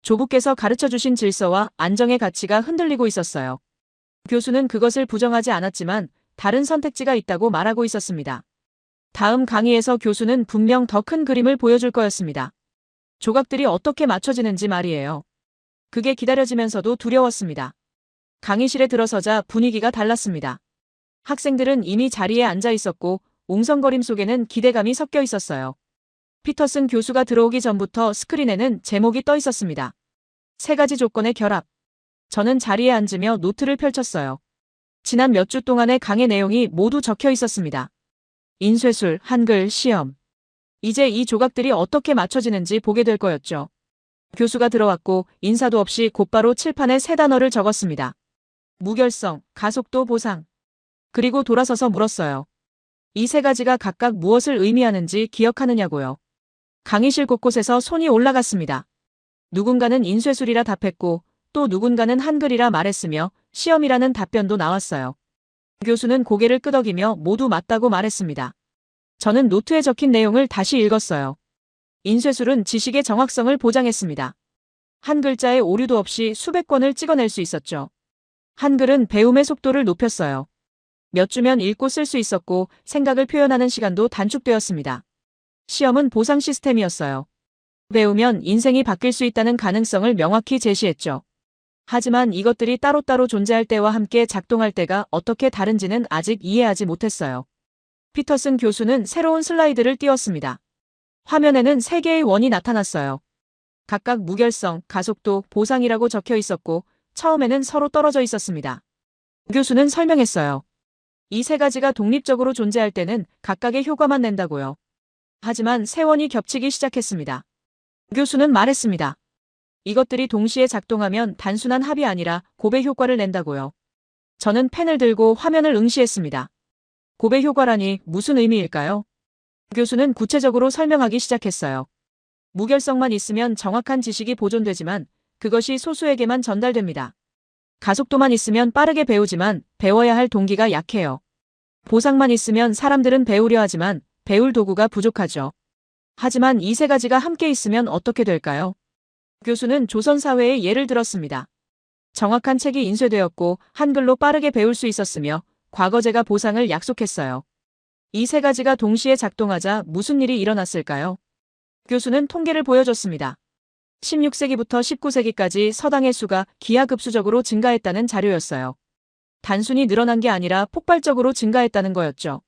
A: 조부께서 가르쳐주신 질서와 안정의 가치가 흔들리고 있었어요. 교수는 그것을 부정하지 않았지만 다른 선택지가 있다고 말하고 있었습니다. 다음 강의에서 교수는 분명 더 큰 그림을 보여줄 거였습니다. 조각들이 어떻게 맞춰지는지 말이에요. 그게 기다려지면서도 두려웠습니다. 강의실에 들어서자 분위기가 달랐습니다. 학생들은 이미 자리에 앉아 있었고 웅성거림 속에는 기대감이 섞여 있었어요. 피터슨 교수가 들어오기 전부터 스크린에는 제목이 떠 있었습니다. 3가지 조건의 결합. 저는 자리에 앉으며 노트를 펼쳤어요. 지난 몇 주 동안의 강의 내용이 모두 적혀 있었습니다. 인쇄술, 한글, 시험. 이제 이 조각들이 어떻게 맞춰지는지 보게 될 거였죠. 교수가 들어왔고 인사도 없이 곧바로 칠판에 3단어를 적었습니다. 무결성, 가속도 보상. 그리고 돌아서서 물었어요. 이 3가지가 각각 무엇을 의미하는지 기억하느냐고요. 강의실 곳곳에서 손이 올라갔습니다. 누군가는 인쇄술이라 답했고 또 누군가는 한글이라 말했으며 시험이라는 답변도 나왔어요. 교수는 고개를 끄덕이며 모두 맞다고 말했습니다. 저는 노트에 적힌 내용을 다시 읽었어요. 인쇄술은 지식의 정확성을 보장했습니다. 한 글자의 오류도 없이 수백 권을 찍어낼 수 있었죠. 한글은 배움의 속도를 높였어요. 몇 주면 읽고 쓸 수 있었고 생각을 표현하는 시간도 단축되었습니다. 시험은 보상 시스템이었어요. 배우면 인생이 바뀔 수 있다는 가능성을 명확히 제시했죠. 하지만 이것들이 따로따로 존재할 때와 함께 작동할 때가 어떻게 다른지는 아직 이해하지 못했어요. 피터슨 교수는 새로운 슬라이드를 띄웠습니다. 화면에는 세 개의 원이 나타났어요. 각각 무결성, 가속도, 보상이라고 적혀 있었고 처음에는 서로 떨어져 있었습니다. 교수는 설명했어요. 이 세 가지가 독립적으로 존재할 때는 각각의 효과만 낸다고요. 하지만 세 원이 겹치기 시작했습니다. 교수는 말했습니다. 이것들이 동시에 작동하면 단순한 합이 아니라 곱의 효과를 낸다고요. 저는 펜을 들고 화면을 응시했습니다. 곱의 효과라니 무슨 의미일까요? 교수는 구체적으로 설명하기 시작했어요. 무결성만 있으면 정확한 지식이 보존되지만 그것이 소수에게만 전달됩니다. 가속도만 있으면 빠르게 배우지만 배워야 할 동기가 약해요. 보상만 있으면 사람들은 배우려 하지만 배울 도구가 부족하죠. 하지만 이 세 가지가 함께 있으면 어떻게 될까요? 교수는 조선 사회의 예를 들었습니다. 정확한 책이 인쇄되었고 한글로 빠르게 배울 수 있었으며 과거제가 보상을 약속했어요. 이 세 가지가 동시에 작동하자 무슨 일이 일어났을까요? 교수는 통계를 보여줬습니다. 16세기부터 19세기까지 서당의 수가 기하급수적으로 증가했다는 자료였어요. 단순히 늘어난 게 아니라 폭발적으로 증가했다는 거였죠.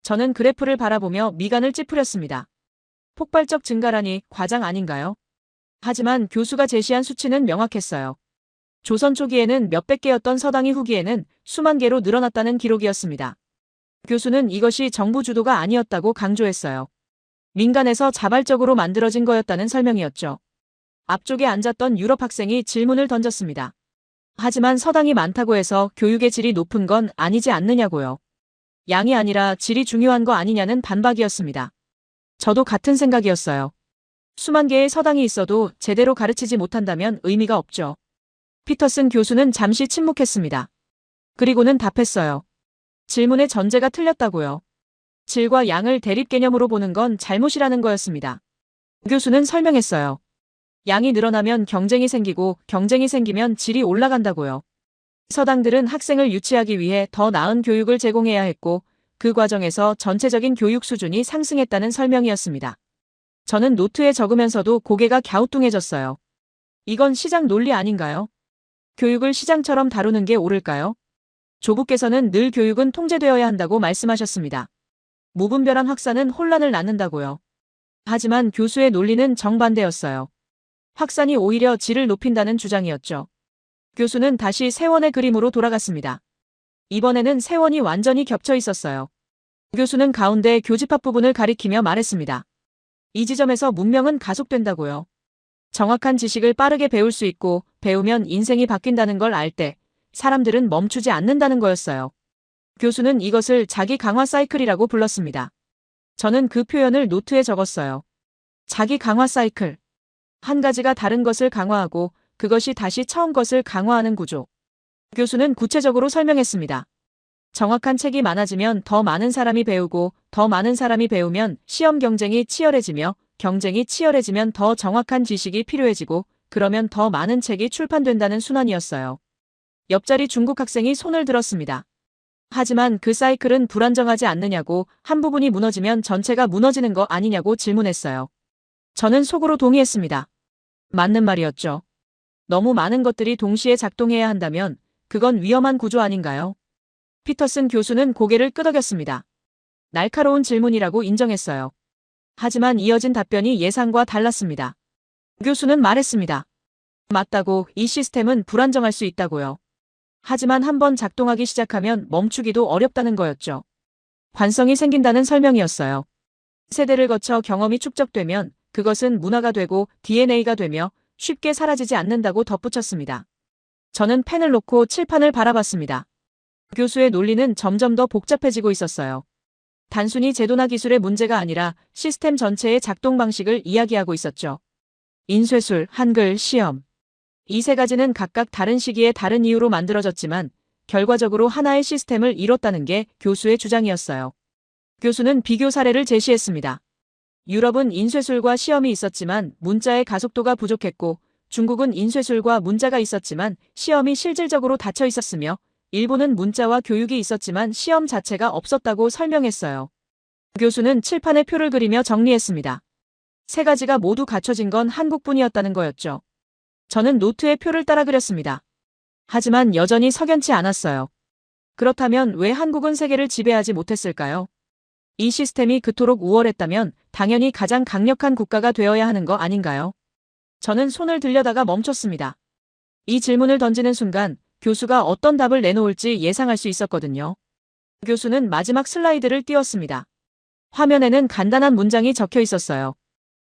A: 저는 그래프를 바라보며 미간을 찌푸렸습니다. 폭발적 증가라니 과장 아닌가요? 하지만 교수가 제시한 수치는 명확했어요. 조선 초기에는 몇백 개였던 서당이 후기에는 수만 개로 늘어났다는 기록이었습니다. 교수는 이것이 정부 주도가 아니었다고 강조했어요. 민간에서 자발적으로 만들어진 거였다는 설명이었죠. 앞쪽에 앉았던 유럽 학생이 질문을 던졌습니다. 하지만 서당이 많다고 해서 교육의 질이 높은 건 아니지 않느냐고요. 양이 아니라 질이 중요한 거 아니냐는 반박이었습니다. 저도 같은 생각이었어요. 수만 개의 서당이 있어도 제대로 가르치지 못한다면 의미가 없죠. 피터슨 교수는 잠시 침묵했습니다. 그리고는 답했어요. 질문의 전제가 틀렸다고요. 질과 양을 대립 개념으로 보는 건 잘못이라는 거였습니다. 교수는 설명했어요. 양이 늘어나면 경쟁이 생기고 경쟁이 생기면 질이 올라간다고요. 서당들은 학생을 유치하기 위해 더 나은 교육을 제공해야 했고 그 과정에서 전체적인 교육 수준이 상승했다는 설명이었습니다. 저는 노트에 적으면서도 고개가 갸우뚱해졌어요. 이건 시장 논리 아닌가요? 교육을 시장처럼 다루는 게 옳을까요? 조부께서는 늘 교육은 통제되어야 한다고 말씀하셨습니다. 무분별한 확산은 혼란을 낳는다고요. 하지만 교수의 논리는 정반대였어요. 확산이 오히려 질을 높인다는 주장이었죠. 교수는 다시 세원의 그림으로 돌아갔습니다. 이번에는 세원이 완전히 겹쳐 있었어요. 교수는 가운데 교집합 부분을 가리키며 말했습니다. 이 지점에서 문명은 가속된다고요. 정확한 지식을 빠르게 배울 수 있고 배우면 인생이 바뀐다는 걸 알 때 사람들은 멈추지 않는다는 거였어요. 교수는 이것을 자기 강화 사이클이라고 불렀습니다. 저는 그 표현을 노트에 적었어요. 자기 강화 사이클. 한 가지가 다른 것을 강화하고 그것이 다시 처음 것을 강화하는 구조. 교수는 구체적으로 설명했습니다. 정확한 책이 많아지면 더 많은 사람이 배우고 더 많은 사람이 배우면 시험 경쟁이 치열해지며 경쟁이 치열해지면 더 정확한 지식이 필요해지고 그러면 더 많은 책이 출판된다는 순환이었어요. 옆자리 중국 학생이 손을 들었습니다. 하지만 그 사이클은 불안정하지 않느냐고 한 부분이 무너지면 전체가 무너지는 거 아니냐고 질문했어요. 저는 속으로 동의했습니다. 맞는 말이었죠. 너무 많은 것들이 동시에 작동해야 한다면 그건 위험한 구조 아닌가요? 피터슨 교수는 고개를 끄덕였습니다. 날카로운 질문이라고 인정했어요. 하지만 이어진 답변이 예상과 달랐습니다. 교수는 말했습니다. 맞다고 이 시스템은 불안정할 수 있다고요. 하지만 한번 작동하기 시작하면 멈추기도 어렵다는 거였죠. 관성이 생긴다는 설명이었어요. 세대를 거쳐 경험이 축적되면 그것은 문화가 되고 DNA가 되며 쉽게 사라지지 않는다고 덧붙였습니다. 저는 펜을 놓고 칠판을 바라봤습니다. 교수의 논리는 점점 더 복잡해지고 있었어요. 단순히 제도나 기술의 문제가 아니라 시스템 전체의 작동 방식을 이야기하고 있었죠. 인쇄술, 한글, 시험. 이 세 가지는 각각 다른 시기에 다른 이유로 만들어졌지만 결과적으로 하나의 시스템을 이뤘다는 게 교수의 주장이었어요. 교수는 비교 사례를 제시했습니다. 유럽은 인쇄술과 시험이 있었지만 문자의 가속도가 부족했고 중국은 인쇄술과 문자가 있었지만 시험이 실질적으로 닫혀 있었으며 일본은 문자와 교육이 있었지만 시험 자체가 없었다고 설명했어요. 교수는 칠판에 표를 그리며 정리했습니다. 세 가지가 모두 갖춰진 건 한국뿐이었다는 거였죠. 저는 노트에 표를 따라 그렸습니다. 하지만 여전히 석연치 않았어요. 그렇다면 왜 한국은 세계를 지배하지 못했을까요? 이 시스템이 그토록 우월했다면 당연히 가장 강력한 국가가 되어야 하는 거 아닌가요? 저는 손을 들려다가 멈췄습니다. 이 질문을 던지는 순간 교수가 어떤 답을 내놓을지 예상할 수 있었거든요. 교수는 마지막 슬라이드를 띄웠습니다. 화면에는 간단한 문장이 적혀 있었어요.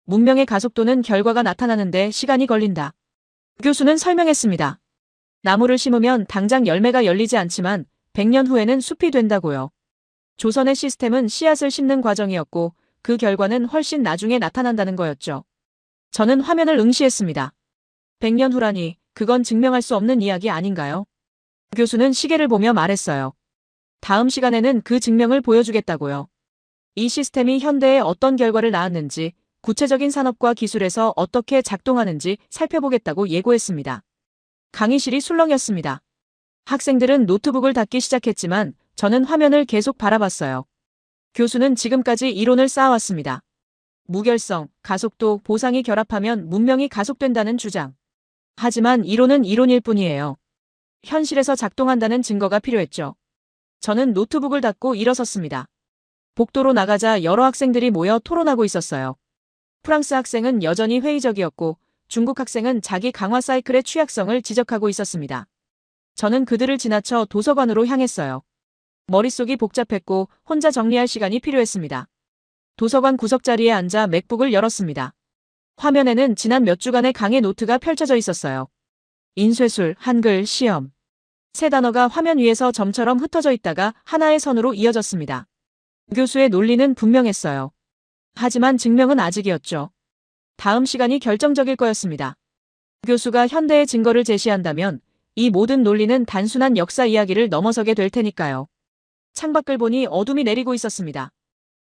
A: 문명의 가속도는 결과가 나타나는데 시간이 걸린다. 교수는 설명했습니다. 나무를 심으면 당장 열매가 열리지 않지만 100년 후에는 숲이 된다고요. 조선의 시스템은 씨앗을 심는 과정이었고 그 결과는 훨씬 나중에 나타난다는 거였죠. 저는 화면을 응시했습니다. 100년 후라니 그건 증명할 수 없는 이야기 아닌가요? 교수는 시계를 보며 말했어요. 다음 시간에는 그 증명을 보여주겠다고요. 이 시스템이 현대에 어떤 결과를 낳았는지, 구체적인 산업과 기술에서 어떻게 작동하는지 살펴보겠다고 예고했습니다. 강의실이 술렁였습니다. 학생들은 노트북을 닫기 시작했지만 저는 화면을 계속 바라봤어요. 교수는 지금까지 이론을 쌓아왔습니다. 무결성, 가속도, 보상이 결합하면 문명이 가속된다는 주장. 하지만 이론은 이론일 뿐이에요. 현실에서 작동한다는 증거가 필요했죠. 저는 노트북을 닫고 일어섰습니다. 복도로 나가자 여러 학생들이 모여 토론하고 있었어요. 프랑스 학생은 여전히 회의적이었고 중국 학생은 자기 강화 사이클의 취약성을 지적하고 있었습니다. 저는 그들을 지나쳐 도서관으로 향했어요. 머릿속이 복잡했고 혼자 정리할 시간이 필요했습니다. 도서관 구석자리에 앉아 맥북을 열었습니다. 화면에는 지난 몇 주간의 강의 노트가 펼쳐져 있었어요. 인쇄술, 한글, 시험. 세 단어가 화면 위에서 점처럼 흩어져 있다가 하나의 선으로 이어졌습니다. 교수의 논리는 분명했어요. 하지만 증명은 아직이었죠. 다음 시간이 결정적일 거였습니다. 교수가 현대의 증거를 제시한다면 이 모든 논리는 단순한 역사 이야기를 넘어서게 될 테니까요. 창밖을 보니 어둠이 내리고 있었습니다.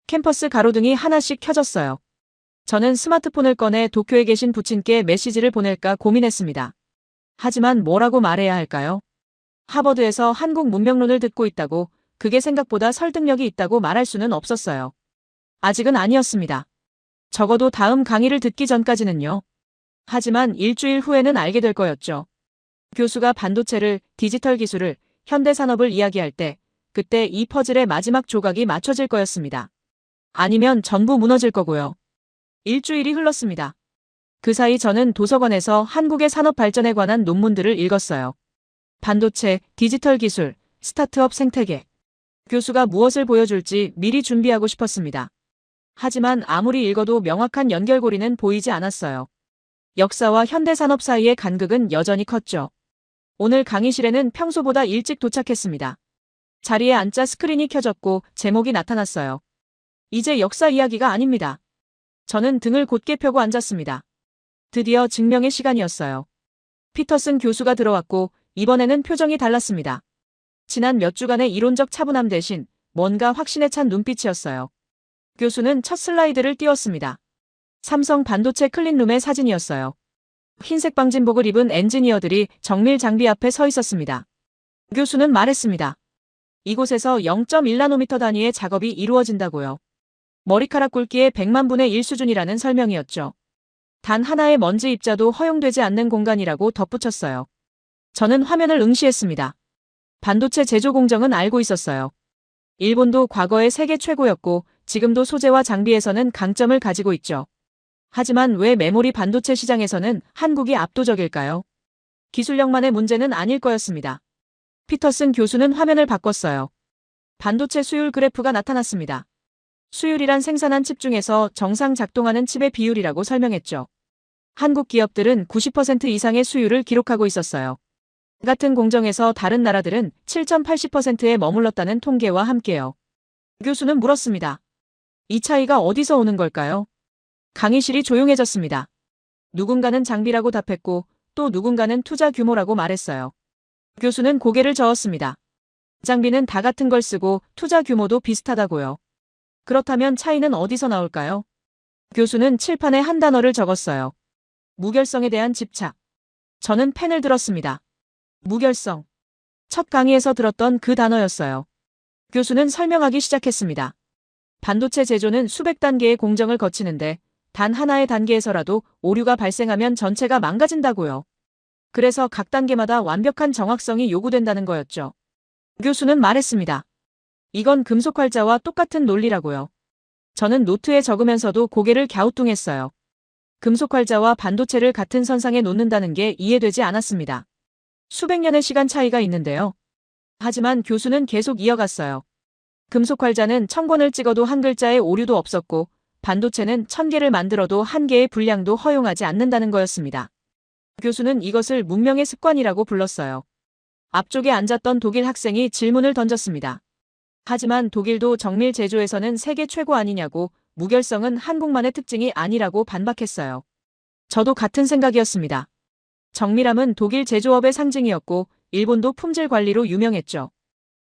A: 캠퍼스 가로등이 하나씩 켜졌어요. 저는 스마트폰을 꺼내 도쿄에 계신 부친께 메시지를 보낼까 고민했습니다. 하지만 뭐라고 말해야 할까요? 하버드에서 한국 문명론을 듣고 있다고, 그게 생각보다 설득력이 있다고 말할 수는 없었어요. 아직은 아니었습니다. 적어도 다음 강의를 듣기 전까지는요. 하지만 일주일 후에는 알게 될 거였죠. 교수가 반도체를, 디지털 기술을, 현대 산업을 이야기할 때, 그때 이 퍼즐의 마지막 조각이 맞춰질 거였습니다. 아니면 전부 무너질 거고요. 일주일이 흘렀습니다. 그 사이 저는 도서관에서 한국의 산업 발전에 관한 논문들을 읽었어요. 반도체, 디지털 기술, 스타트업 생태계. 교수가 무엇을 보여줄지 미리 준비하고 싶었습니다. 하지만 아무리 읽어도 명확한 연결고리는 보이지 않았어요. 역사와 현대 산업 사이의 간극은 여전히 컸죠. 오늘 강의실에는 평소보다 일찍 도착했습니다. 자리에 앉자 스크린이 켜졌고 제목이 나타났어요. 이제 역사 이야기가 아닙니다. 저는 등을 곧게 펴고 앉았습니다. 드디어 증명의 시간이었어요. 피터슨 교수가 들어왔고 이번에는 표정이 달랐습니다. 지난 몇 주간의 이론적 차분함 대신 뭔가 확신에 찬 눈빛이었어요. 교수는 첫 슬라이드를 띄웠습니다. 삼성 반도체 클린룸의 사진이었어요. 흰색 방진복을 입은 엔지니어들이 정밀 장비 앞에 서 있었습니다. 교수는 말했습니다. 이곳에서 0.1나노미터 단위의 작업이 이루어진다고요. 머리카락 굵기의 100만 분의 1 수준이라는 설명이었죠. 단 하나의 먼지 입자도 허용되지 않는 공간이라고 덧붙였어요. 저는 화면을 응시했습니다. 반도체 제조 공정은 알고 있었어요. 일본도 과거의 세계 최고였고 지금도 소재와 장비에서는 강점을 가지고 있죠. 하지만 왜 메모리 반도체 시장에서는 한국이 압도적일까요? 기술력만의 문제는 아닐 거였습니다. 피터슨 교수는 화면을 바꿨어요. 반도체 수율 그래프가 나타났습니다. 수율이란 생산한 칩 중에서 정상 작동하는 칩의 비율이라고 설명했죠. 한국 기업들은 90% 이상의 수율을 기록하고 있었어요. 같은 공정에서 다른 나라들은 7.80%에 머물렀다는 통계와 함께요. 교수는 물었습니다. 이 차이가 어디서 오는 걸까요? 강의실이 조용해졌습니다. 누군가는 장비라고 답했고 또 누군가는 투자 규모라고 말했어요. 교수는 고개를 저었습니다. 장비는 다 같은 걸 쓰고 투자 규모도 비슷하다고요. 그렇다면 차이는 어디서 나올까요? 교수는 칠판에 한 단어를 적었어요. 무결성에 대한 집착. 저는 펜을 들었습니다. 무결성. 첫 강의에서 들었던 그 단어였어요. 교수는 설명하기 시작했습니다. 반도체 제조는 수백 단계의 공정을 거치는데 단 하나의 단계에서라도 오류가 발생하면 전체가 망가진다고요. 그래서 각 단계마다 완벽한 정확성이 요구된다는 거였죠. 교수는 말했습니다. 이건 금속 활자와 똑같은 논리라고요. 저는 노트에 적으면서도 고개를 갸우뚱했어요. 금속 활자와 반도체를 같은 선상에 놓는다는 게 이해되지 않았습니다. 수백 년의 시간 차이가 있는데요. 하지만 교수는 계속 이어갔어요. 금속 활자는 1000권을 찍어도 한 글자의 오류도 없었고 반도체는 1000개를 만들어도 한 개의 분량도 허용하지 않는다는 거였습니다. 교수는 이것을 문명의 습관이라고 불렀어요. 앞쪽에 앉았던 독일 학생이 질문을 던졌습니다. 하지만 독일도 정밀 제조에서는 세계 최고 아니냐고, 무결성은 한국만의 특징이 아니라고 반박했어요. 저도 같은 생각이었습니다. 정밀함은 독일 제조업의 상징이었고 일본도 품질 관리로 유명했죠.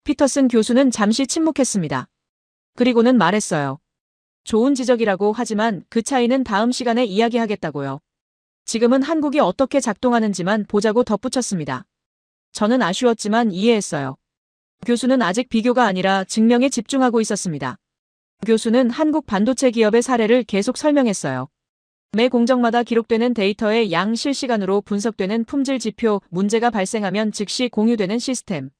A: 피터슨 교수는 잠시 침묵했습니다. 그리고는 말했어요. 좋은 지적이라고, 하지만 그 차이는 다음 시간에 이야기하겠다고요. 지금은 한국이 어떻게 작동하는지만 보자고 덧붙였습니다. 저는 아쉬웠지만 이해했어요. 교수는 아직 비교가 아니라 증명에 집중하고 있었습니다. 교수는 한국 반도체 기업의 사례를 계속 설명했어요. 매 공정마다 기록되는 데이터의 양, 실시간으로 분석되는 품질 지표, 문제가 발생하면 즉시 공유되는 시스템.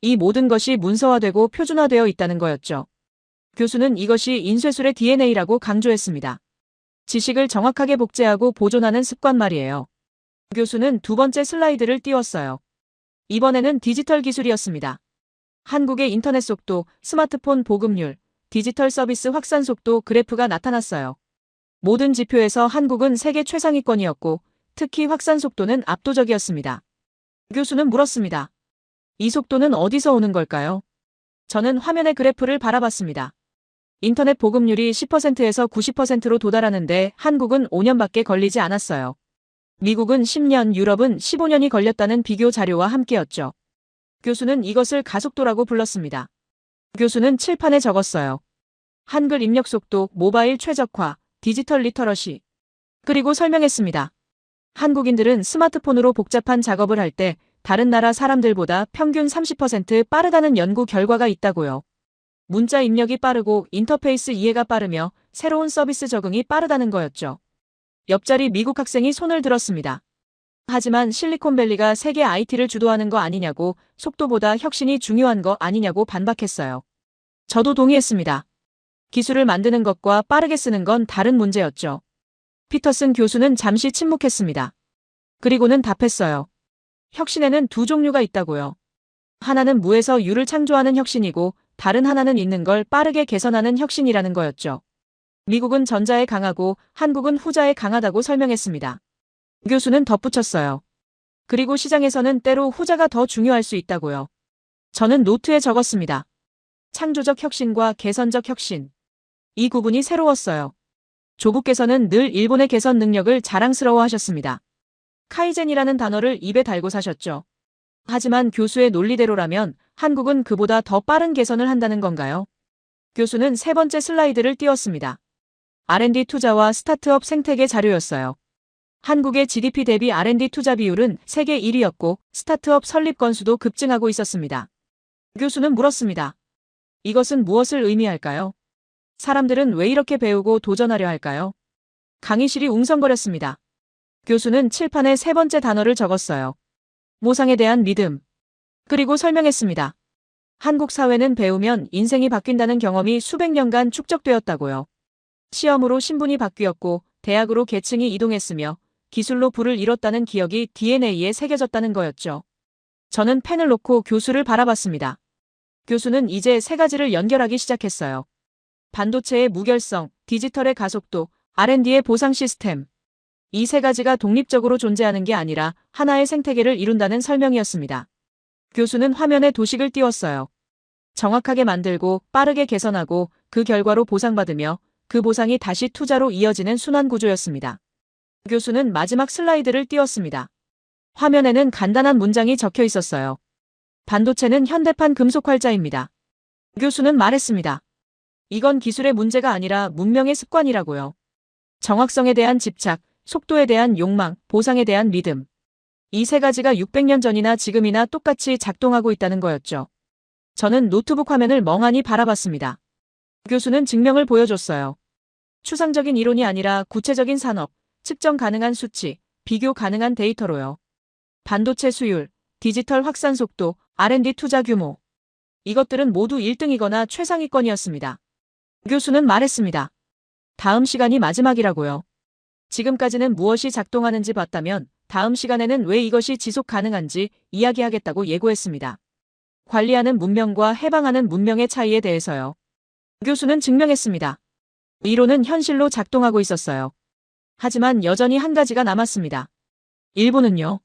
A: 이 모든 것이 문서화되고 표준화되어 있다는 거였죠. 교수는 이것이 인쇄술의 DNA라고 강조했습니다. 지식을 정확하게 복제하고 보존하는 습관 말이에요. 교수는 두 번째 슬라이드를 띄웠어요. 이번에는 디지털 기술이었습니다. 한국의 인터넷 속도, 스마트폰 보급률, 디지털 서비스 확산 속도 그래프가 나타났어요. 모든 지표에서 한국은 세계 최상위권이었고 특히 확산 속도는 압도적이었습니다. 교수는 물었습니다. 이 속도는 어디서 오는 걸까요? 저는 화면의 그래프를 바라봤습니다. 인터넷 보급률이 10%에서 90%로 도달하는데 한국은 5년밖에 걸리지 않았어요. 미국은 10년, 유럽은 15년이 걸렸다는 비교 자료와 함께였죠. 교수는 이것을 가속도라고 불렀습니다. 교수는 칠판에 적었어요. 한글 입력 속도, 모바일 최적화, 디지털 리터러시. 그리고 설명했습니다. 한국인들은 스마트폰으로 복잡한 작업을 할 때 다른 나라 사람들보다 평균 30% 빠르다는 연구 결과가 있다고요. 문자 입력이 빠르고 인터페이스 이해가 빠르며 새로운 서비스 적응이 빠르다는 거였죠. 옆자리 미국 학생이 손을 들었습니다. 하지만 실리콘밸리가 세계 IT를 주도하는 거 아니냐고, 속도보다 혁신이 중요한 거 아니냐고 반박했어요. 저도 동의했습니다. 기술을 만드는 것과 빠르게 쓰는 건 다른 문제였죠. 피터슨 교수는 잠시 침묵했습니다. 그리고는 답했어요. 혁신에는 두 종류가 있다고요. 하나는 무에서 유를 창조하는 혁신이고 다른 하나는 있는 걸 빠르게 개선하는 혁신이라는 거였죠. 미국은 전자에 강하고 한국은 후자에 강하다고 설명했습니다. 교수는 덧붙였어요. 그리고 시장에서는 때로 후자가 더 중요할 수 있다고요. 저는 노트에 적었습니다. 창조적 혁신과 개선적 혁신. 이 구분이 새로웠어요. 조국께서는 늘 일본의 개선 능력을 자랑스러워하셨습니다. 카이젠이라는 단어를 입에 달고 사셨죠. 하지만 교수의 논리대로라면 한국은 그보다 더 빠른 개선을 한다는 건가요? 교수는 세 번째 슬라이드를 띄웠습니다. R&D 투자와 스타트업 생태계 자료였어요. 한국의 GDP 대비 R&D 투자 비율은 세계 1위였고 스타트업 설립 건수도 급증하고 있었습니다. 교수는 물었습니다. 이것은 무엇을 의미할까요? 사람들은 왜 이렇게 배우고 도전하려 할까요? 강의실이 웅성거렸습니다. 교수는 칠판에 세 번째 단어를 적었어요. 모상에 대한 믿음. 그리고 설명했습니다. 한국 사회는 배우면 인생이 바뀐다는 경험이 수백 년간 축적되었다고요. 시험으로 신분이 바뀌었고 대학으로 계층이 이동했으며 기술로 부를 이뤘다는 기억이 DNA에 새겨졌다는 거였죠. 저는 펜을 놓고 교수를 바라봤습니다. 교수는 이제 세 가지를 연결하기 시작했어요. 반도체의 무결성, 디지털의 가속도, R&D의 보상 시스템. 이 세 가지가 독립적으로 존재하는 게 아니라 하나의 생태계를 이룬다는 설명이었습니다. 교수는 화면에 도식을 띄웠어요. 정확하게 만들고 빠르게 개선하고 그 결과로 보상받으며 그 보상이 다시 투자로 이어지는 순환 구조였습니다. 교수는 마지막 슬라이드를 띄웠습니다. 화면에는 간단한 문장이 적혀 있었어요. 반도체는 현대판 금속 활자입니다. 교수는 말했습니다. 이건 기술의 문제가 아니라 문명의 습관이라고요. 정확성에 대한 집착, 속도에 대한 욕망, 보상에 대한 믿음. 이 세 가지가 600년 전이나 지금이나 똑같이 작동하고 있다는 거였죠. 저는 노트북 화면을 멍하니 바라봤습니다. 교수는 증명을 보여줬어요. 추상적인 이론이 아니라 구체적인 산업, 측정 가능한 수치, 비교 가능한 데이터로요. 반도체 수율, 디지털 확산 속도, R&D 투자 규모. 이것들은 모두 1등이거나 최상위권이었습니다. 교수는 말했습니다. 다음 시간이 마지막이라고요. 지금까지는 무엇이 작동하는지 봤다면 다음 시간에는 왜 이것이 지속 가능한지 이야기하겠다고 예고했습니다. 관리하는 문명과 해방하는 문명의 차이에 대해서요. 교수는 증명했습니다. 이론은 현실로 작동하고 있었어요. 하지만 여전히 한 가지가 남았습니다. 일본은요.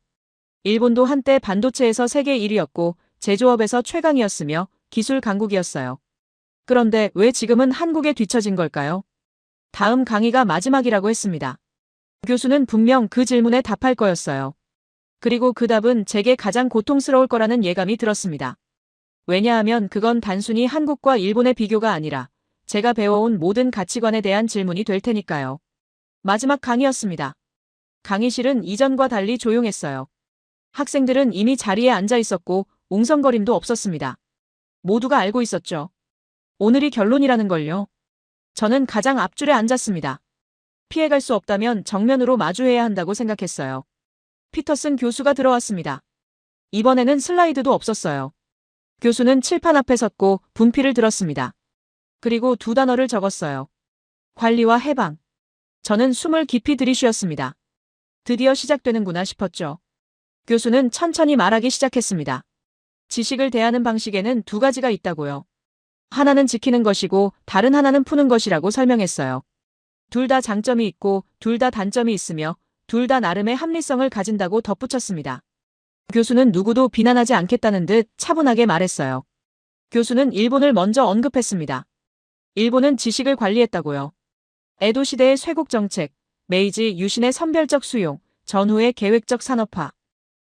A: 일본도 한때 반도체에서 세계 1위였고 제조업에서 최강이었으며 기술 강국이었어요. 그런데 왜 지금은 한국에 뒤처진 걸까요? 다음 강의가 마지막이라고 했습니다. 교수는 분명 그 질문에 답할 거였어요. 그리고 그 답은 제게 가장 고통스러울 거라는 예감이 들었습니다. 왜냐하면 그건 단순히 한국과 일본의 비교가 아니라 제가 배워온 모든 가치관에 대한 질문이 될 테니까요. 마지막 강의였습니다. 강의실은 이전과 달리 조용했어요. 학생들은 이미 자리에 앉아 있었고 웅성거림도 없었습니다. 모두가 알고 있었죠. 오늘이 결론이라는 걸요. 저는 가장 앞줄에 앉았습니다. 피해갈 수 없다면 정면으로 마주해야 한다고 생각했어요. 피터슨 교수가 들어왔습니다. 이번에는 슬라이드도 없었어요. 교수는 칠판 앞에 섰고 분필을 들었습니다. 그리고 두 단어를 적었어요. 관리와 해방. 저는 숨을 깊이 들이쉬었습니다. 드디어 시작되는구나 싶었죠. 교수는 천천히 말하기 시작했습니다. 지식을 대하는 방식에는 두 가지가 있다고요. 하나는 지키는 것이고 다른 하나는 푸는 것이라고 설명했어요. 둘 다 장점이 있고 둘 다 단점이 있으며 둘 다 나름의 합리성을 가진다고 덧붙였습니다. 교수는 누구도 비난하지 않겠다는 듯 차분하게 말했어요. 교수는 일본을 먼저 언급했습니다. 일본은 지식을 관리했다고요. 에도 시대의 쇄국 정책, 메이지 유신의 선별적 수용, 전후의 계획적 산업화.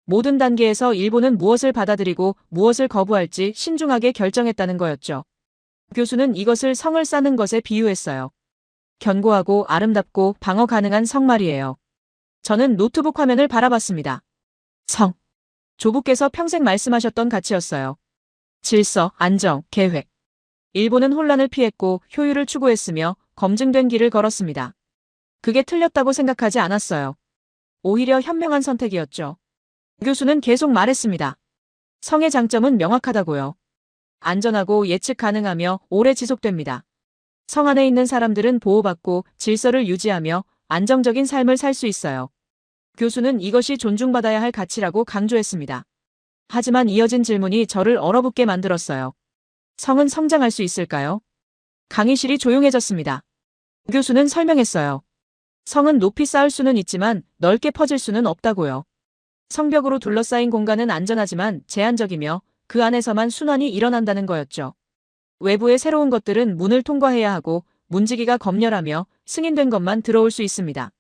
A: 모든 단계에서 일본은 무엇을 받아들이고 무엇을 거부할지 신중하게 결정했다는 거였죠. 교수는 이것을 성을 쌓는 것에 비유했어요. 견고하고 아름답고 방어 가능한 성 말이에요. 저는 노트북 화면을 바라봤습니다. 성. 조부께서 평생 말씀하셨던 가치였어요. 질서, 안정, 계획. 일본은 혼란을 피했고 효율을 추구했으며 검증된 길을 걸었습니다. 그게 틀렸다고 생각하지 않았어요. 오히려 현명한 선택이었죠. 교수는 계속 말했습니다. 성의 장점은 명확하다고요. 안전하고 예측 가능하며 오래 지속됩니다. 성 안에 있는 사람들은 보호받고 질서를 유지하며 안정적인 삶을 살 수 있어요. 교수는 이것이 존중받아야 할 가치라고 강조했습니다. 하지만 이어진 질문이 저를 얼어붙게 만들었어요. 성은 성장할 수 있을까요? 강의실이 조용해졌습니다. 교수는 설명했어요. 성은 높이 쌓을 수는 있지만 넓게 퍼질 수는 없다고요. 성벽으로 둘러싸인 공간은 안전하지만 제한적이며 그 안에서만 순환이 일어난다는 거였죠. 외부의 새로운 것들은 문을 통과해야 하고 문지기가 검열하며 승인된 것만 들어올 수 있습니다.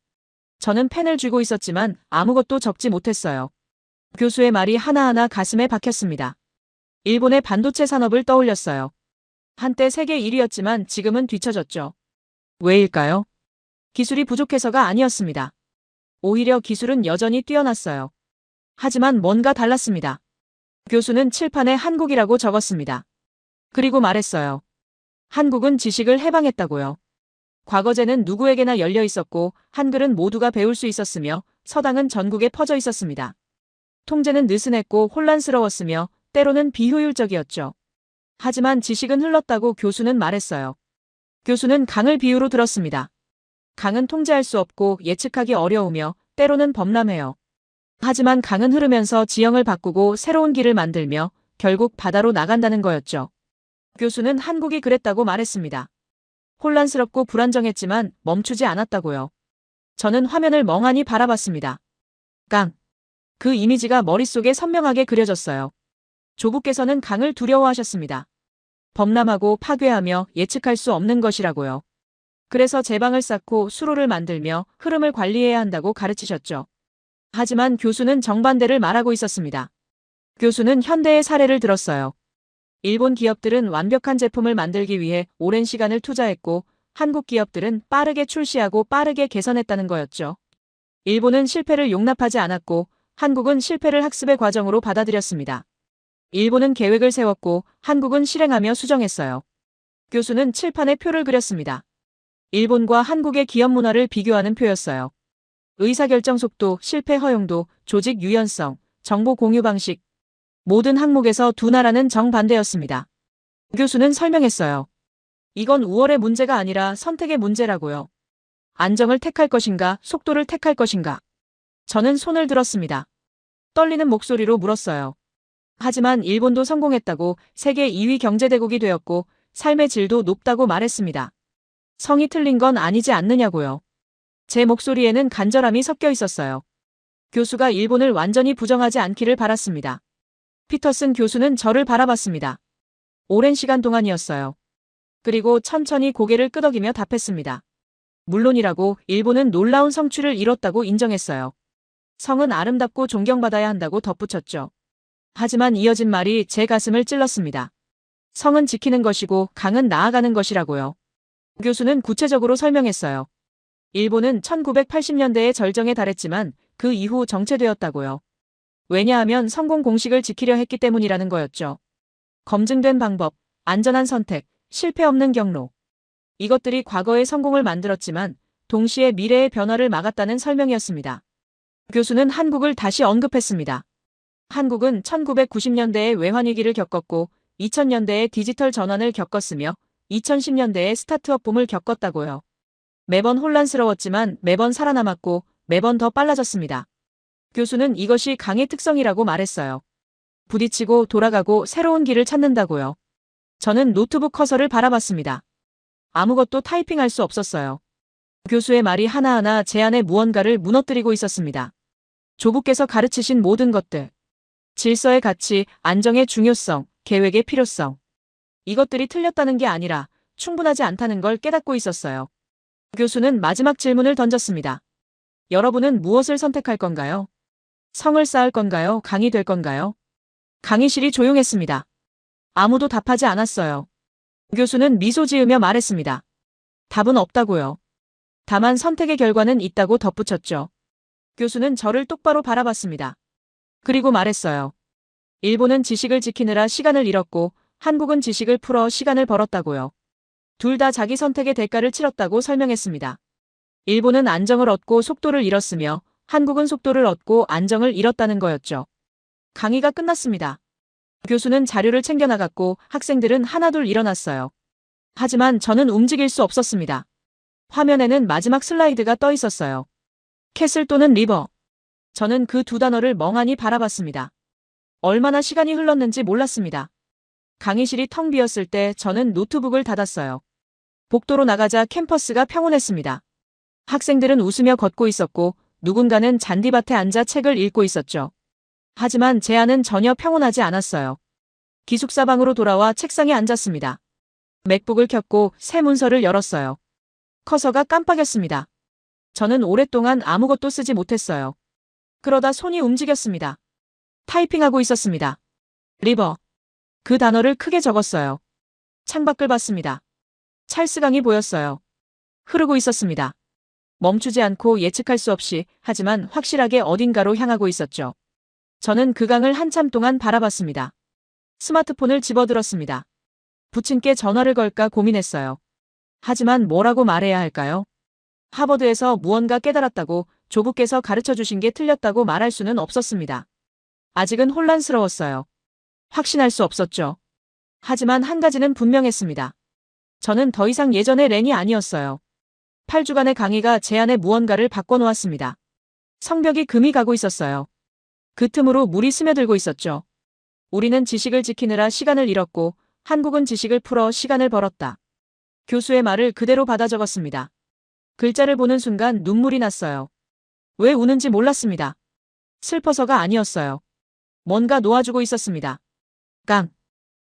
A: 저는 펜을 쥐고 있었지만 아무것도 적지 못했어요. 교수의 말이 하나하나 가슴에 박혔습니다. 일본의 반도체 산업을 떠올렸어요. 한때 세계 1위였지만 지금은 뒤처졌죠. 왜일까요? 기술이 부족해서가 아니었습니다. 오히려 기술은 여전히 뛰어났어요. 하지만 뭔가 달랐습니다. 교수는 칠판에 한국이라고 적었습니다. 그리고 말했어요. 한국은 지식을 해방했다고요. 과거제는 누구에게나 열려 있었고 한글은 모두가 배울 수 있었으며 서당은 전국에 퍼져 있었습니다. 통제는 느슨했고 혼란스러웠으며 때로는 비효율적이었죠. 하지만 지식은 흘렀다고 교수는 말했어요. 교수는 강을 비유로 들었습니다. 강은 통제할 수 없고 예측하기 어려우며 때로는 범람해요. 하지만 강은 흐르면서 지형을 바꾸고 새로운 길을 만들며 결국 바다로 나간다는 거였죠. 교수는 한국이 그랬다고 말했습니다. 혼란스럽고 불안정했지만 멈추지 않았다고요. 저는 화면을 멍하니 바라봤습니다. 강. 그 이미지가 머릿속에 선명하게 그려졌어요. 조부께서는 강을 두려워하셨습니다. 범람하고 파괴하며 예측할 수 없는 것이라고요. 그래서 제방을 쌓고 수로를 만들며 흐름을 관리해야 한다고 가르치셨죠. 하지만 교수는 정반대를 말하고 있었습니다. 교수는 현대의 사례를 들었어요. 일본 기업들은 완벽한 제품을 만들기 위해 오랜 시간을 투자했고 한국 기업들은 빠르게 출시하고 빠르게 개선했다는 거였죠. 일본은 실패를 용납하지 않았고 한국은 실패를 학습의 과정으로 받아들였습니다. 일본은 계획을 세웠고 한국은 실행하며 수정했어요. 교수는 칠판에 표를 그렸습니다. 일본과 한국의 기업 문화를 비교하는 표였어요. 의사결정 속도, 실패 허용도, 조직 유연성, 정보 공유 방식. 모든 항목에서 두 나라는 정반대였습니다. 교수는 설명했어요. 이건 우월의 문제가 아니라 선택의 문제라고요. 안정을 택할 것인가, 속도를 택할 것인가. 저는 손을 들었습니다. 떨리는 목소리로 물었어요. 하지만 일본도 성공했다고 세계 2위 경제대국이 되었고 삶의 질도 높다고 말했습니다. 성이 틀린 건 아니지 않느냐고요. 제 목소리에는 간절함이 섞여 있었어요. 교수가 일본을 완전히 부정하지 않기를 바랐습니다. 피터슨 교수는 저를 바라봤습니다. 오랜 시간 동안이었어요. 그리고 천천히 고개를 끄덕이며 답했습니다. 물론이라고 일본은 놀라운 성취를 이뤘다고 인정했어요. 성은 아름답고 존경받아야 한다고 덧붙였죠. 하지만 이어진 말이 제 가슴을 찔렀습니다. 성은 지키는 것이고 강은 나아가는 것이라고요. 교수는 구체적으로 설명했어요. 일본은 1980년대에 절정에 달했지만 그 이후 정체되었다고요. 왜냐하면 성공 공식을 지키려 했기 때문이라는 거였죠. 검증된 방법, 안전한 선택, 실패 없는 경로. 이것들이 과거의 성공을 만들었지만 동시에 미래의 변화를 막았다는 설명이었습니다. 교수는 한국을 다시 언급했습니다. 한국은 1990년대에 외환위기를 겪었고 2000년대에 디지털 전환을 겪었으며 2010년대에 스타트업 붐을 겪었다고요. 매번 혼란스러웠지만 매번 살아남았고 매번 더 빨라졌습니다. 교수는 이것이 강의 특성이라고 말했어요. 부딪히고 돌아가고 새로운 길을 찾는다고요. 저는 노트북 커서를 바라봤습니다. 아무것도 타이핑할 수 없었어요. 교수의 말이 하나하나 제 안에 무언가를 무너뜨리고 있었습니다. 조부께서 가르치신 모든 것들. 질서의 가치, 안정의 중요성, 계획의 필요성. 이것들이 틀렸다는 게 아니라 충분하지 않다는 걸 깨닫고 있었어요. 교수는 마지막 질문을 던졌습니다. 여러분은 무엇을 선택할 건가요? 성을 쌓을 건가요? 강이 될 건가요? 강의실이 조용했습니다. 아무도 답하지 않았어요. 교수는 미소 지으며 말했습니다. 답은 없다고요. 다만 선택의 결과는 있다고 덧붙였죠. 교수는 저를 똑바로 바라봤습니다. 그리고 말했어요. 일본은 지식을 지키느라 시간을 잃었고 한국은 지식을 풀어 시간을 벌었다고요. 둘 다 자기 선택의 대가를 치렀다고 설명했습니다. 일본은 안정을 얻고 속도를 잃었으며 한국은 속도를 얻고 안정을 잃었다는 거였죠. 강의가 끝났습니다. 교수는 자료를 챙겨나갔고 학생들은 하나둘 일어났어요. 하지만 저는 움직일 수 없었습니다. 화면에는 마지막 슬라이드가 떠 있었어요. 캐슬 또는 리버. 저는 그 두 단어를 멍하니 바라봤습니다. 얼마나 시간이 흘렀는지 몰랐습니다. 강의실이 텅 비었을 때 저는 노트북을 닫았어요. 복도로 나가자 캠퍼스가 평온했습니다. 학생들은 웃으며 걷고 있었고 누군가는 잔디밭에 앉아 책을 읽고 있었죠. 하지만 제 안은 전혀 평온하지 않았어요. 기숙사방으로 돌아와 책상에 앉았습니다. 맥북을 켰고 새 문서를 열었어요. 커서가 깜빡였습니다. 저는 오랫동안 아무것도 쓰지 못했어요. 그러다 손이 움직였습니다. 타이핑하고 있었습니다. 리버. 그 단어를 크게 적었어요. 창밖을 봤습니다. 찰스강이 보였어요. 흐르고 있었습니다. 멈추지 않고 예측할 수 없이 하지만 확실하게 어딘가로 향하고 있었죠. 저는 그 강을 한참 동안 바라봤습니다. 스마트폰을 집어들었습니다. 부친께 전화를 걸까 고민했어요. 하지만 뭐라고 말해야 할까요? 하버드에서 무언가 깨달았다고 조부께서 가르쳐 주신 게 틀렸다고 말할 수는 없었습니다. 아직은 혼란스러웠어요. 확신할 수 없었죠. 하지만 한 가지는 분명했습니다. 저는 더 이상 예전의 렌이 아니었어요. 8주간의 강의가 제 안에 무언가를 바꿔놓았습니다. 성벽이 금이 가고 있었어요. 그 틈으로 물이 스며들고 있었죠. 우리는 지식을 지키느라 시간을 잃었고 한국은 지식을 풀어 시간을 벌었다. 교수의 말을 그대로 받아 적었습니다. 글자를 보는 순간 눈물이 났어요. 왜 우는지 몰랐습니다. 슬퍼서가 아니었어요. 뭔가 놓아주고 있었습니다. 강.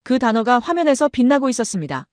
A: 그 단어가 화면에서 빛나고 있었습니다.